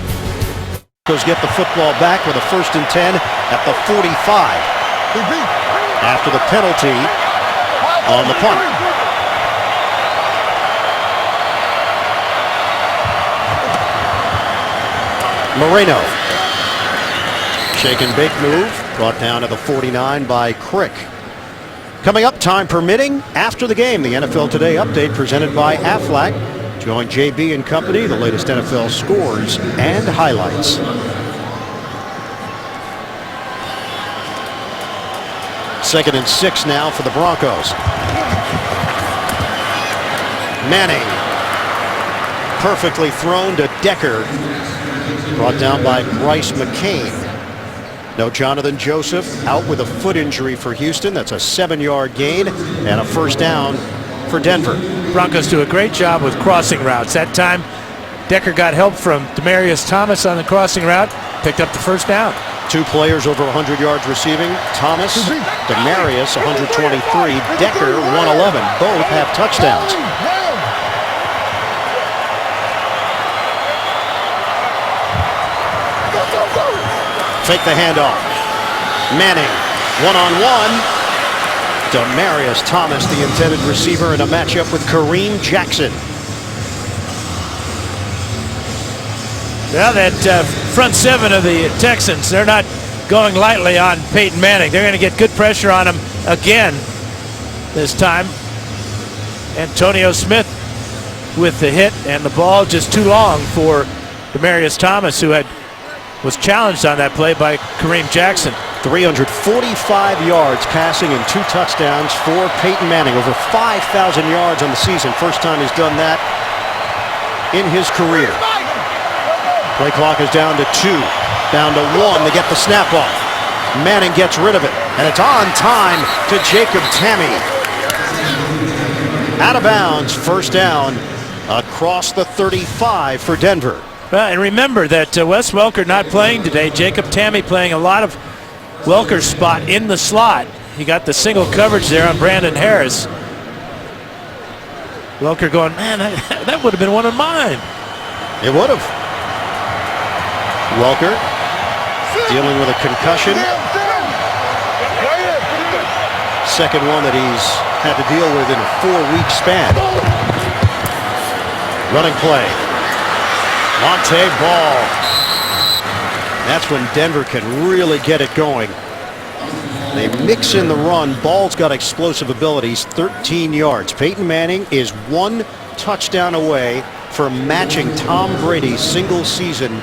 Broncos get the football back with a 1st and 10 at the 45. After the penalty on the punt. Moreno. Shake and bake move brought down to the 49 by Crick. Coming up, time permitting, after the game, the NFL Today update presented by Aflac. Join JB and company, the latest NFL scores and highlights. Second and 6 now for the Broncos. Manning. Perfectly thrown to Decker. Brought down by Bryce McCain. No Jonathan Joseph, out with a foot injury for Houston. That's a 7-yard gain and a first down for Denver. Broncos do a great job with crossing routes. That time, Decker got help from Demaryius Thomas on the crossing route, picked up the first down. Two players over 100 yards receiving. Thomas, Demaryius, 123. Decker, 111. Both have touchdowns. Fake the handoff. Manning, one-on-one. Demaryius Thomas, the intended receiver, in a matchup with Kareem Jackson. Well, that front seven of the Texans, they're not going lightly on Peyton Manning. They're going to get good pressure on him again this time. Antonio Smith with the hit, and the ball just too long for Demaryius Thomas, who was challenged on that play by Kareem Jackson. 345 yards passing and 2 touchdowns for Peyton Manning. Over 5,000 yards on the season. First time he's done that in his career. Play clock is down to 2. Down to 1. They get the snap off. Manning gets rid of it. And it's on time to Jacob Tamme. Out of bounds. First down across the 35 for Denver. Well, and remember that Wes Welker not playing today. Jacob Tamme playing a lot of Welker's spot in the slot. He got the single coverage there on Brandon Harris. Welker going, man, that would have been one of mine. It would have. Welker dealing with a concussion. Second one that he's had to deal with in a 4-week span. Running play. Monte Ball. That's when Denver can really get it going. They mix in the run. Ball's got explosive abilities. 13 yards. Peyton Manning is 1 touchdown away from matching Tom Brady's single season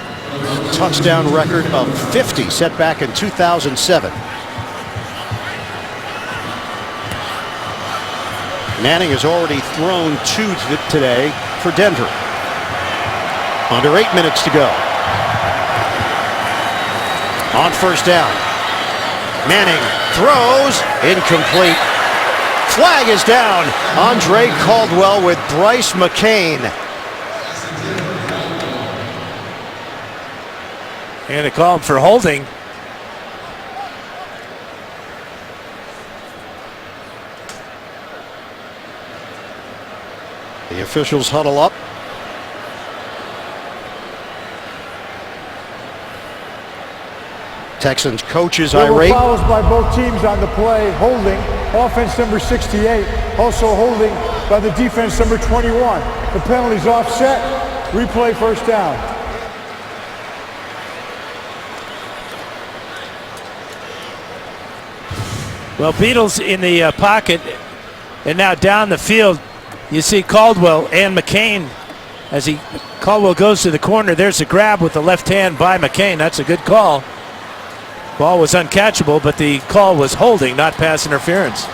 touchdown record of 50 set back in 2007. Manning has already thrown 2 today for Denver. Under 8 minutes to go. On first down. Manning throws. Incomplete. Flag is down. Andre Caldwell with Bryce McCain. And they call him for holding. The officials huddle up. Texans coaches irate. Fouls by both teams on the play. Holding. Offense number 68. Also holding by the defense number 21. The penalty's offset. Replay first down. Well, Beatles in the pocket, and now down the field, you see Caldwell and McCain. Caldwell goes to the corner, there's a grab with the left hand by McCain. That's a good call. Ball was uncatchable, but the call was holding, not pass interference.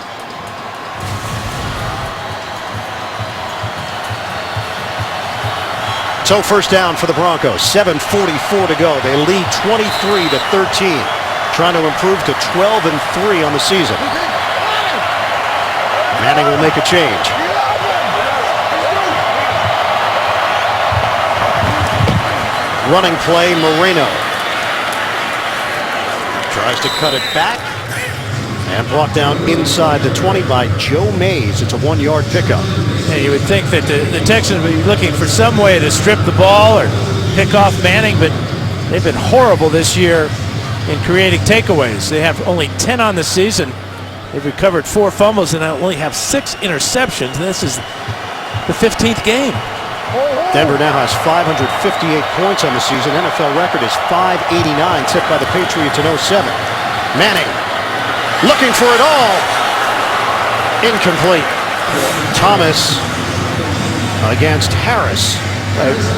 So first down for the Broncos. 7:44 to go. They lead 23-13. Trying to improve to 12-3 on the season. Manning will make a change. Running play, Moreno. Tries to cut it back. And brought down inside the 20 by Joe Mays. It's a 1-yard pickup. Yeah, you would think that the Texans would be looking for some way to strip the ball or pick off Manning, but they've been horrible this year in creating takeaways. They have only 10 on the season. They've recovered 4 fumbles and only have 6 interceptions. This is the 15th game. Denver now has 558 points on the season. NFL record is 589, tipped by the Patriots in 07. Manning looking for it all. Incomplete. Thomas against Harris.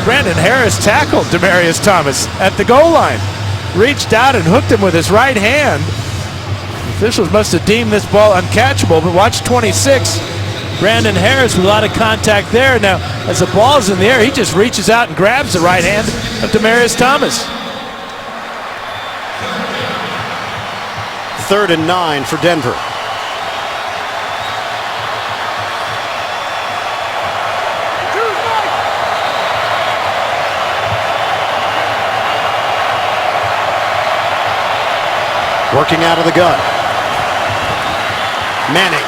Brandon Harris tackled Demaryius Thomas at the goal line. Reached out and hooked him with his right hand. Officials must have deemed this ball uncatchable, but watch 26. Brandon Harris with a lot of contact there. Now, as the ball's in the air, he just reaches out and grabs the right hand of Demaryius Thomas. 3rd and 9 for Denver. Working out of the gun. Manning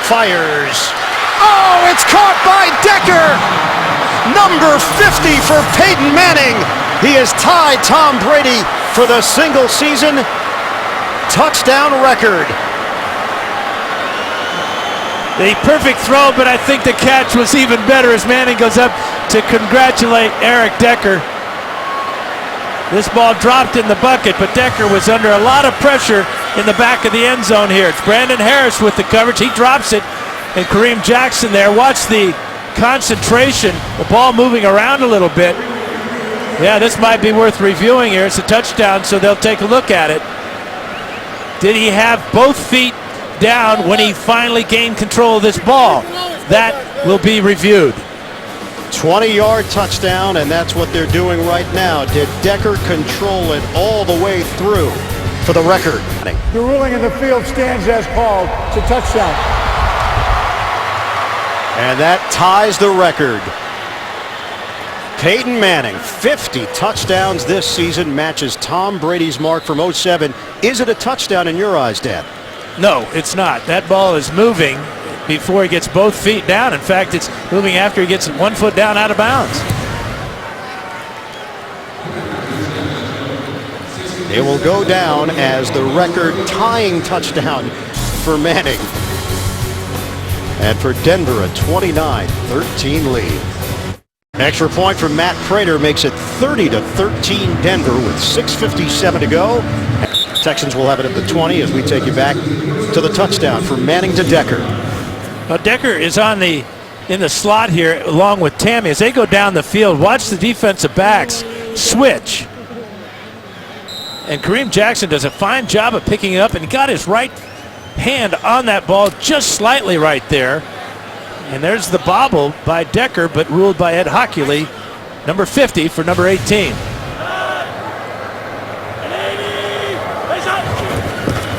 fires. Oh, it's caught by Decker. Number 50 for Peyton Manning. He has tied Tom Brady for the single season touchdown record. The perfect throw, but I think the catch was even better as Manning goes up to congratulate Eric Decker. This ball dropped in the bucket, but Decker was under a lot of pressure in the back of the end zone here. It's Brandon Harris with the coverage. He drops it, and Kareem Jackson there. Watch the concentration. The ball moving around a little bit. Yeah, this might be worth reviewing here. It's a touchdown, so they'll take a look at it. Did he have both feet down when he finally gained control of this ball? That will be reviewed. 20-yard touchdown, and that's what they're doing right now. Did Decker control it all the way through for the record? The ruling in the field stands as called. It's a touchdown. And that ties the record. Peyton Manning, 50 touchdowns this season, matches Tom Brady's mark from 07. Is it a touchdown in your eyes, Dad? No, it's not. That ball is moving before he gets both feet down. In fact, it's moving after he gets 1 foot down out of bounds. It will go down as the record-tying touchdown for Manning. And for Denver, a 29-13 lead. Extra point from Matt Prater makes it 30-13 Denver with 6:57 to go. Texans will have it at the 20 as we take you back to the touchdown from Manning to Decker. Now Decker is in the slot here along with Tammy as they go down the field. Watch the defensive backs switch. And Kareem Jackson does a fine job of picking it up, and he got his right hand on that ball just slightly right there. And there's the bobble by Decker, but ruled by Ed Hockley, number 50 for number 18.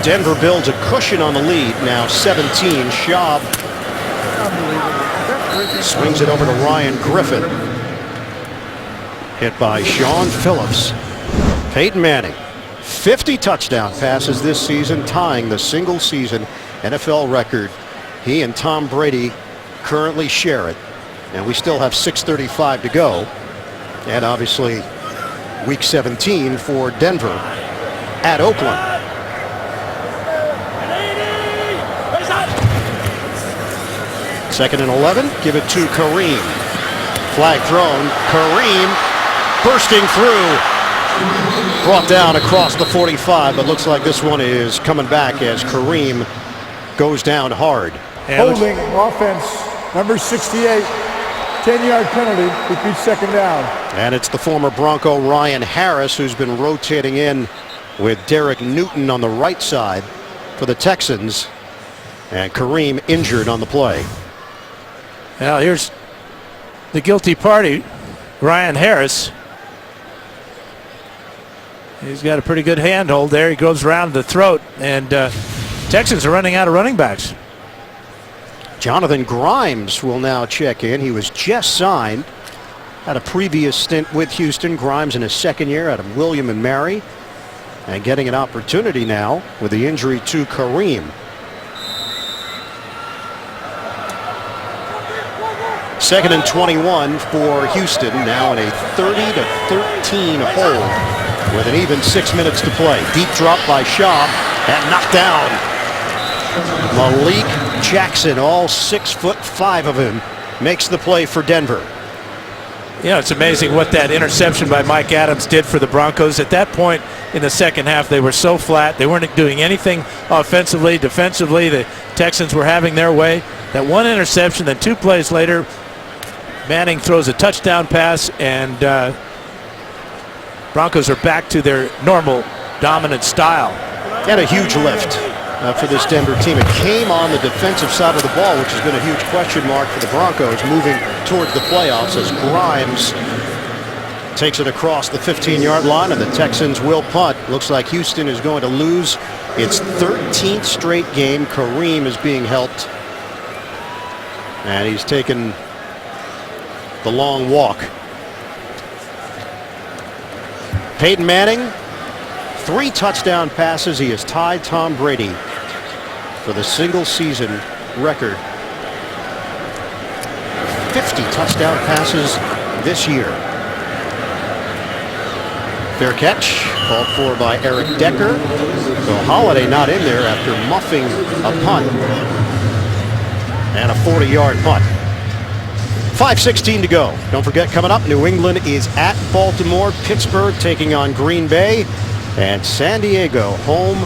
Denver builds a cushion on the lead, now 17. Schaub swings it over to Ryan Griffin. Hit by Sean Phillips. Peyton Manning, 50 touchdown passes this season, tying the single season NFL record. He and Tom Brady currently share it, and we still have 6:35 to go. And obviously week 17 for Denver at Oakland. Second and 11, give it to Kareem. Flag thrown, Kareem bursting through. Brought down across the 45, but looks like this one is coming back as Kareem goes down hard. Holding offense, number 68, 10-yard penalty, repeat second down. And it's the former Bronco Ryan Harris who's been rotating in with Derek Newton on the right side for the Texans. And Kareem injured on the play. Now here's the guilty party, Ryan Harris. He's got a pretty good handhold there. He goes around the throat, and Texans are running out of running backs. Jonathan Grimes will now check in. He was just signed. Had a previous stint with Houston. Grimes in his second year out of William and Mary. And getting an opportunity now with the injury to Kareem. Second and 21 for Houston, now in a 30-13 hold with an even 6 minutes to play. Deep drop by Schaub and knocked down. Malik Jackson, all 6'5" of him, makes the play for Denver. Yeah, it's amazing what that interception by Mike Adams did for the Broncos. At that point in the second half, they were so flat. They weren't doing anything offensively. Defensively, the Texans were having their way. That one interception, then 2 plays later, Manning throws a touchdown pass, and Broncos are back to their normal dominant style. And a huge lift for this Denver team. It came on the defensive side of the ball, which has been a huge question mark for the Broncos moving towards the playoffs, as Grimes takes it across the 15-yard line, and the Texans will punt. Looks like Houston is going to lose its 13th straight game. Kareem is being helped, and he's taken the long walk. Peyton Manning, 3 touchdown passes. He has tied Tom Brady for the single season record. 50 touchdown passes this year. Fair catch called for by Eric Decker. So Holiday not in there after muffing a punt. And a 40-yard punt. 5:16 to go. Don't forget, coming up, New England is at Baltimore, Pittsburgh taking on Green Bay, and San Diego home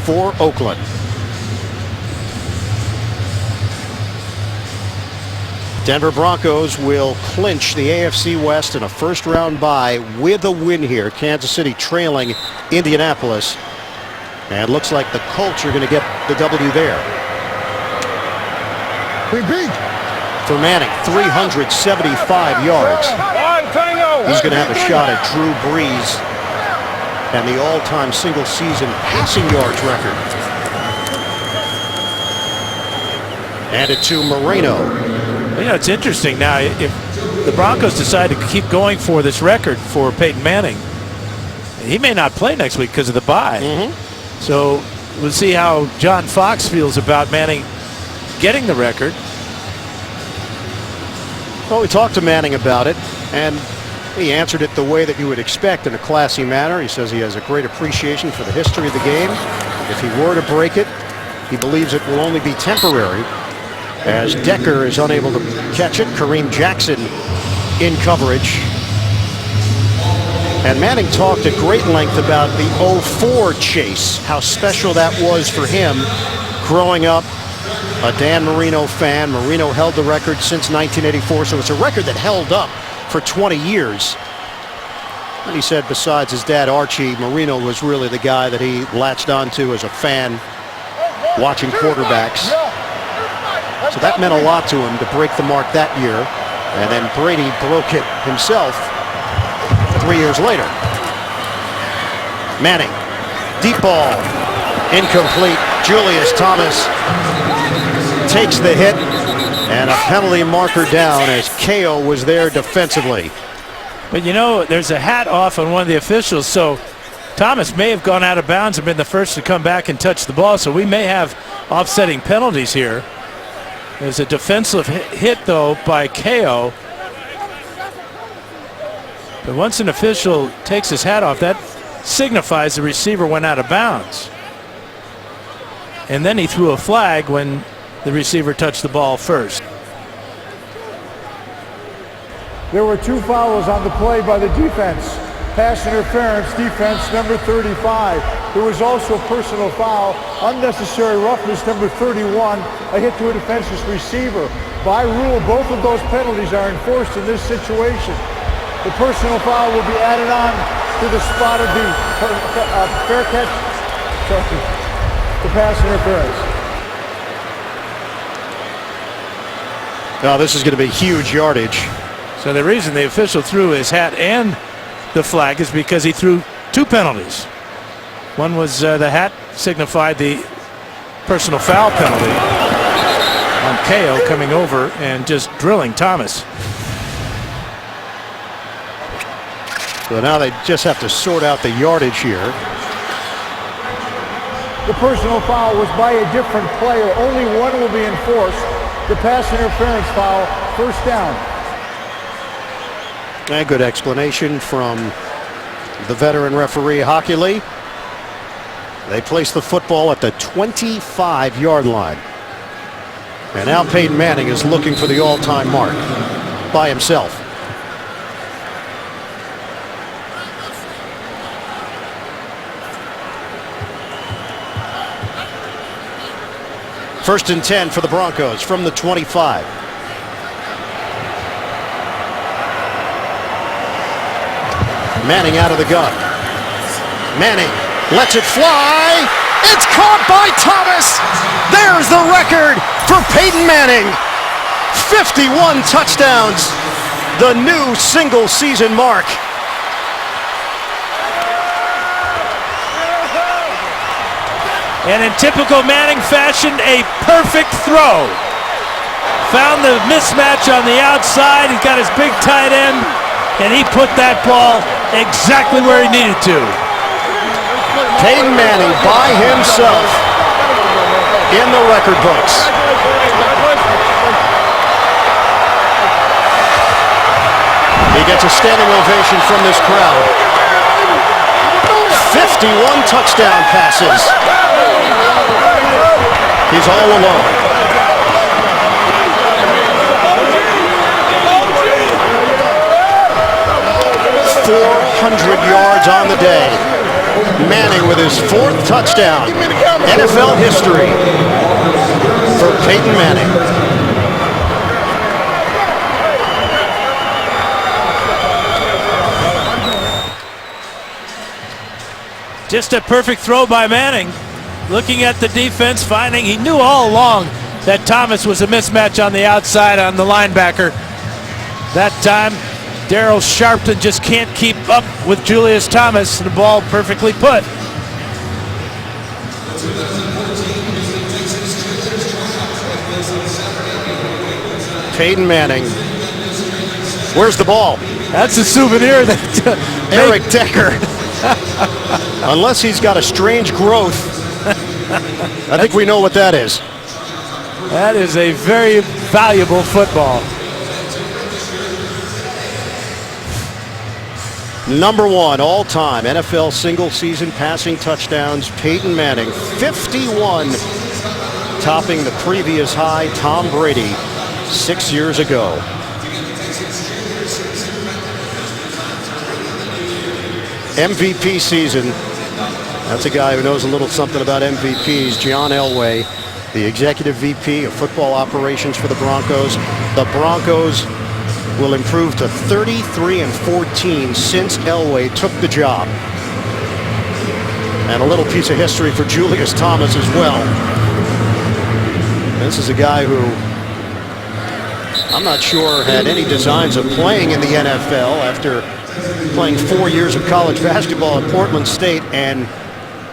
for Oakland. Denver Broncos will clinch the AFC West in a first-round bye with a win here. Kansas City trailing Indianapolis. And it looks like the Colts are going to get the W there. For Manning, 375 yards. He's going to have a shot at Drew Brees and the all-time single-season passing yards record. And it to Moreno. You know, it's interesting now. If the Broncos decide to keep going for this record for Peyton Manning, he may not play next week because of the bye. So we'll see how John Fox feels about Manning getting the record. Well, we talked to Manning about it, and he answered it the way that you would expect, in a classy manner. He says he has a great appreciation for the history of the game. If he were to break it, he believes it will only be temporary, as Decker is unable to catch it. Kareem Jackson in coverage. And Manning talked at great length about the 04 chase, how special that was for him growing up. A Dan Marino fan. Marino held the record since 1984, so it's a record that held up for 20 years. And he said besides his dad Archie, Marino was really the guy that he latched onto as a fan watching quarterbacks. So that meant a lot to him to break the mark that year. And then Brady broke it himself 3 years later. Manning, deep ball, incomplete. Julius Thomas takes the hit, and a penalty marker down as KO was there defensively. But you know, there's a hat off on one of the officials, so Thomas may have gone out of bounds and been the first to come back and touch the ball, so we may have offsetting penalties here. There's a defensive hit, though, by KO. But once an official takes his hat off, that signifies the receiver went out of bounds. And then he threw a flag when the receiver touched the ball first. There were 2 fouls on the play by the defense. Pass interference, defense number 35. There was also a personal foul, unnecessary roughness number 31, a hit to a defenseless receiver. By rule, both of those penalties are enforced in this situation. The personal foul will be added on to the spot of the fair catch, the pass interference. Now this is going to be huge yardage. So the reason the official threw his hat and the flag is because he threw 2 penalties. One was the hat signified the personal foul penalty on KO coming over and just drilling Thomas. So now they just have to sort out the yardage here. The personal foul was by a different player. Only one will be enforced. The pass interference foul, first down. A good explanation from the veteran referee Hockley. They place the football at the 25-yard line. And now Peyton Manning is looking for the all-time mark by himself. First and 10 for the Broncos from the 25. Manning out of the gun. Manning lets it fly. It's caught by Thomas. There's the record for Peyton Manning. 51 touchdowns. The new single season mark. And in typical Manning fashion, a perfect throw. Found the mismatch on the outside. He's got his big tight end, and he put that ball exactly where he needed to. Peyton Manning by himself in the record books. He gets a standing ovation from this crowd. 51 touchdown passes. He's all alone. 400 yards on the day. Manning with his 4th touchdown. NFL history for Peyton Manning. Just a perfect throw by Manning. Looking at the defense, finding he knew all along that Thomas was a mismatch on the outside on the linebacker. That time, Darryl Sharpton just can't keep up with Julius Thomas. The ball perfectly put. Peyton Manning. Where's the ball? That's a souvenir that Eric Decker. Unless he's got a strange growth. I think we know what that is. That is a very valuable football. Number 1 all-time NFL single-season passing touchdowns, Peyton Manning, 51, topping the previous high, Tom Brady, 6 years ago. MVP season. That's a guy who knows a little something about MVPs, John Elway, the executive VP of football operations for the Broncos. The Broncos will improve to 33-14 since Elway took the job. And a little piece of history for Julius Thomas as well. This is a guy who I'm not sure had any designs of playing in the NFL after playing 4 years of college basketball at Portland State, and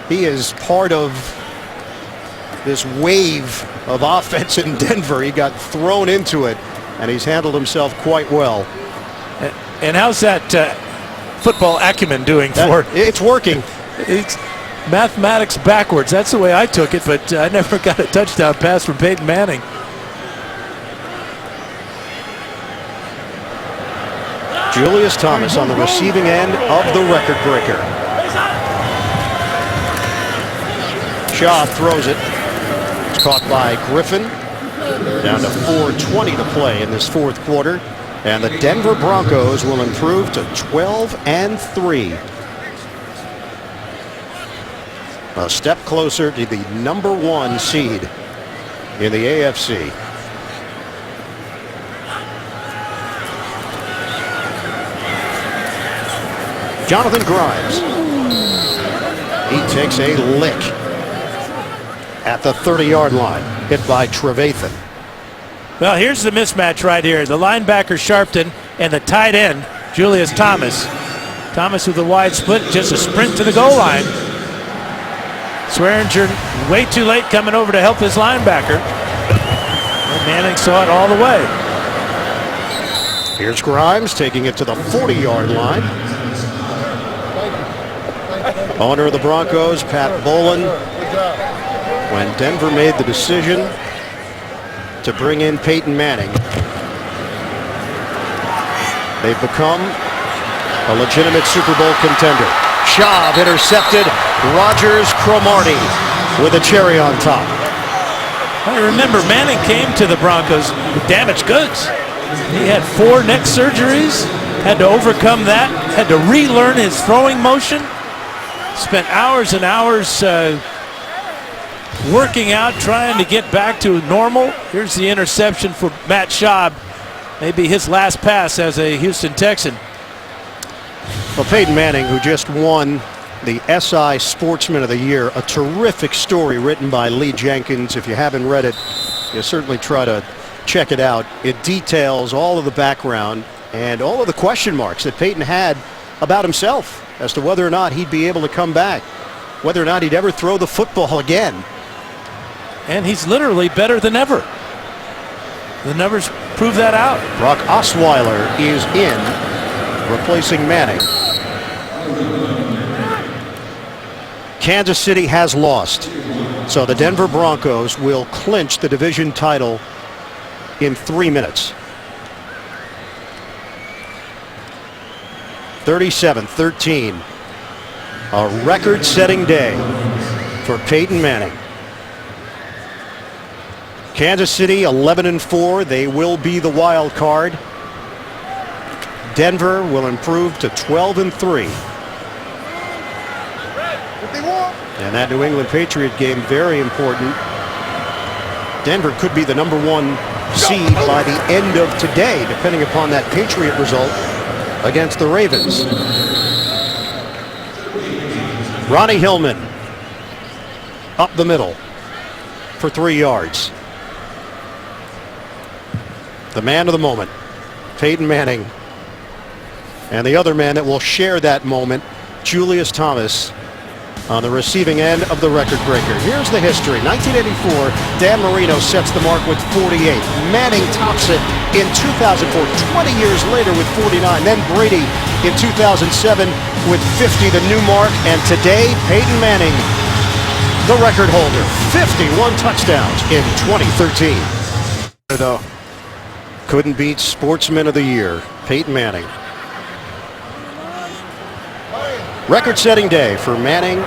he is part of this wave of offense in Denver. He got thrown into it, and he's handled himself quite well. And how's that football acumen doing for? It's working. It's mathematics backwards. That's the way I took it, but I never got a touchdown pass from Peyton Manning. Julius Thomas on the receiving end of the record breaker. Shaw throws it. It's caught by Griffin. Down to 4:20 to play in this 4th quarter. And the Denver Broncos will improve to 12-3. A step closer to the number 1 seed in the AFC. Jonathan Grimes. He takes a lick at the 30-yard line, hit by Trevathan. Well, here's the mismatch right here. The linebacker Sharpton and the tight end Julius Thomas. Thomas with a wide split, just a sprint to the goal line. Swearinger way too late coming over to help his linebacker. And Manning saw it all the way. Here's Grimes taking it to the 40-yard line. Owner of the Broncos, Pat Bowlen, when Denver made the decision to bring in Peyton Manning, they've become a legitimate Super Bowl contender. Schaub intercepted. Rodgers, Cromartie with a cherry on top. I remember Manning came to the Broncos with damaged goods. He had 4 neck surgeries, had to overcome that, had to relearn his throwing motion. Spent hours and hours working out, trying to get back to normal. Here's the interception for Matt Schaub. Maybe his last pass as a Houston Texan. Well, Peyton Manning, who just won the SI Sportsman of the Year, a terrific story written by Lee Jenkins. If you haven't read it, you certainly try to check it out. It details all of the background and all of the question marks that Peyton had about himself as to whether or not he'd be able to come back, whether or not he'd ever throw the football again. And he's literally better than ever. The numbers prove that out. Brock Osweiler is in, replacing Manning. Kansas City has lost, so the Denver Broncos will clinch the division title in 3 minutes. 37-13. A record-setting day for Peyton Manning. Kansas City 11-4. They will be the wild card. Denver will improve to 12-3. And that New England Patriot game, very important. Denver could be the #1 seed by the end of today, depending upon that Patriot result against the Ravens. Ronnie Hillman up the middle for 3 yards. The man of the moment, Peyton Manning. And the other man that will share that moment, Julius Thomas, on the receiving end of the record breaker. Here's the history. 1984, Dan Marino sets the mark with 48. Manning tops it in 2004, 20 years later with 49. Then Brady in 2007 with 50, the new mark. And today, Peyton Manning, the record holder, 51 touchdowns in 2013. Though, couldn't beat Sportsman of the Year, Peyton Manning. Record-setting day for Manning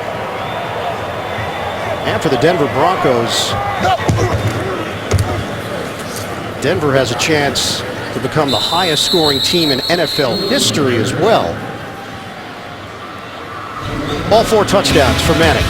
and for the Denver Broncos. Denver has a chance to become the highest-scoring team in NFL history as well. All 4 touchdowns for Manning.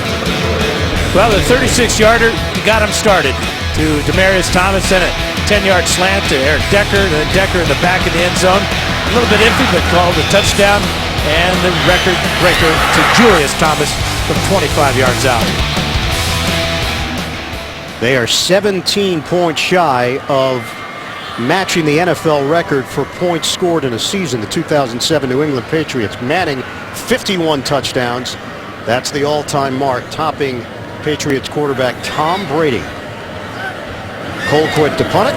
Well, the 36-yarder got him started to Demaryius Thomas, and a 10-yard slant to Eric Decker, then Decker in the back of the end zone. A little bit iffy, but called a touchdown. And the record breaker to Julius Thomas from 25 yards out. They are 17 points shy of matching the NFL record for points scored in a season, the 2007 New England Patriots. Manning, 51 touchdowns. That's the all-time mark, topping Patriots quarterback Tom Brady. Colquitt to punt it.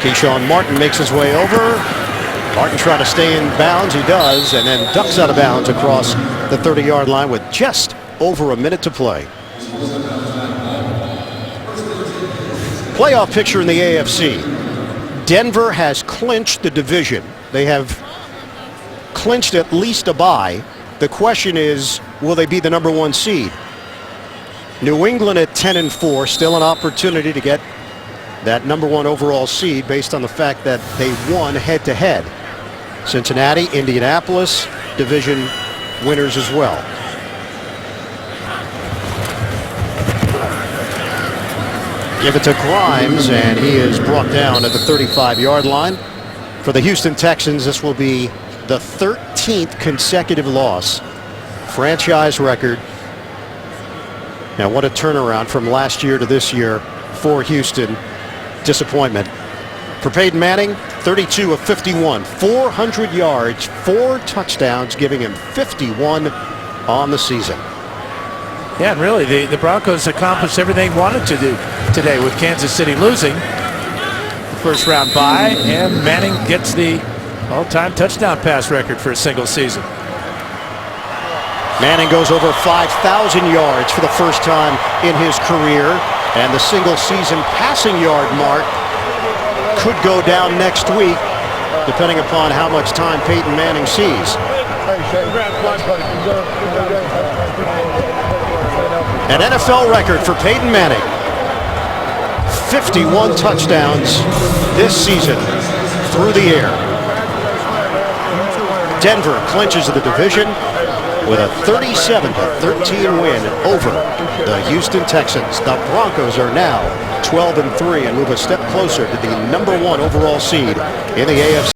Keyshawn Martin makes his way over. Martin trying to stay in bounds. He does, and then ducks out of bounds across the 30-yard line with just over a minute to play. Playoff picture in the AFC. Denver has clinched the division. They have clinched at least a bye. The question is, will they be the #1 seed? New England at 10-4, still an opportunity to get that #1 overall seed based on the fact that they won head-to-head. Cincinnati, Indianapolis, division winners as well. Give it to Grimes, and he is brought down at the 35-yard line. For the Houston Texans, this will be the 13th consecutive loss. Franchise record. Now, what a turnaround from last year to this year for Houston. Disappointment. For Peyton Manning, 32 of 51, 400 yards, 4 touchdowns, giving him 51 on the season. Yeah, and really, the Broncos accomplished everything they wanted to do today with Kansas City losing the first round bye, and Manning gets the all-time touchdown pass record for a single season. Manning goes over 5,000 yards for the first time in his career. And the single season passing yard mark could go down next week, depending upon how much time Peyton Manning sees. An NFL record for Peyton Manning. 51 touchdowns this season through the air. Denver clinches the division. with a 37-13 win over the Houston Texans. The Broncos are now 12-3 and move a step closer to the #1 overall seed in the AFC.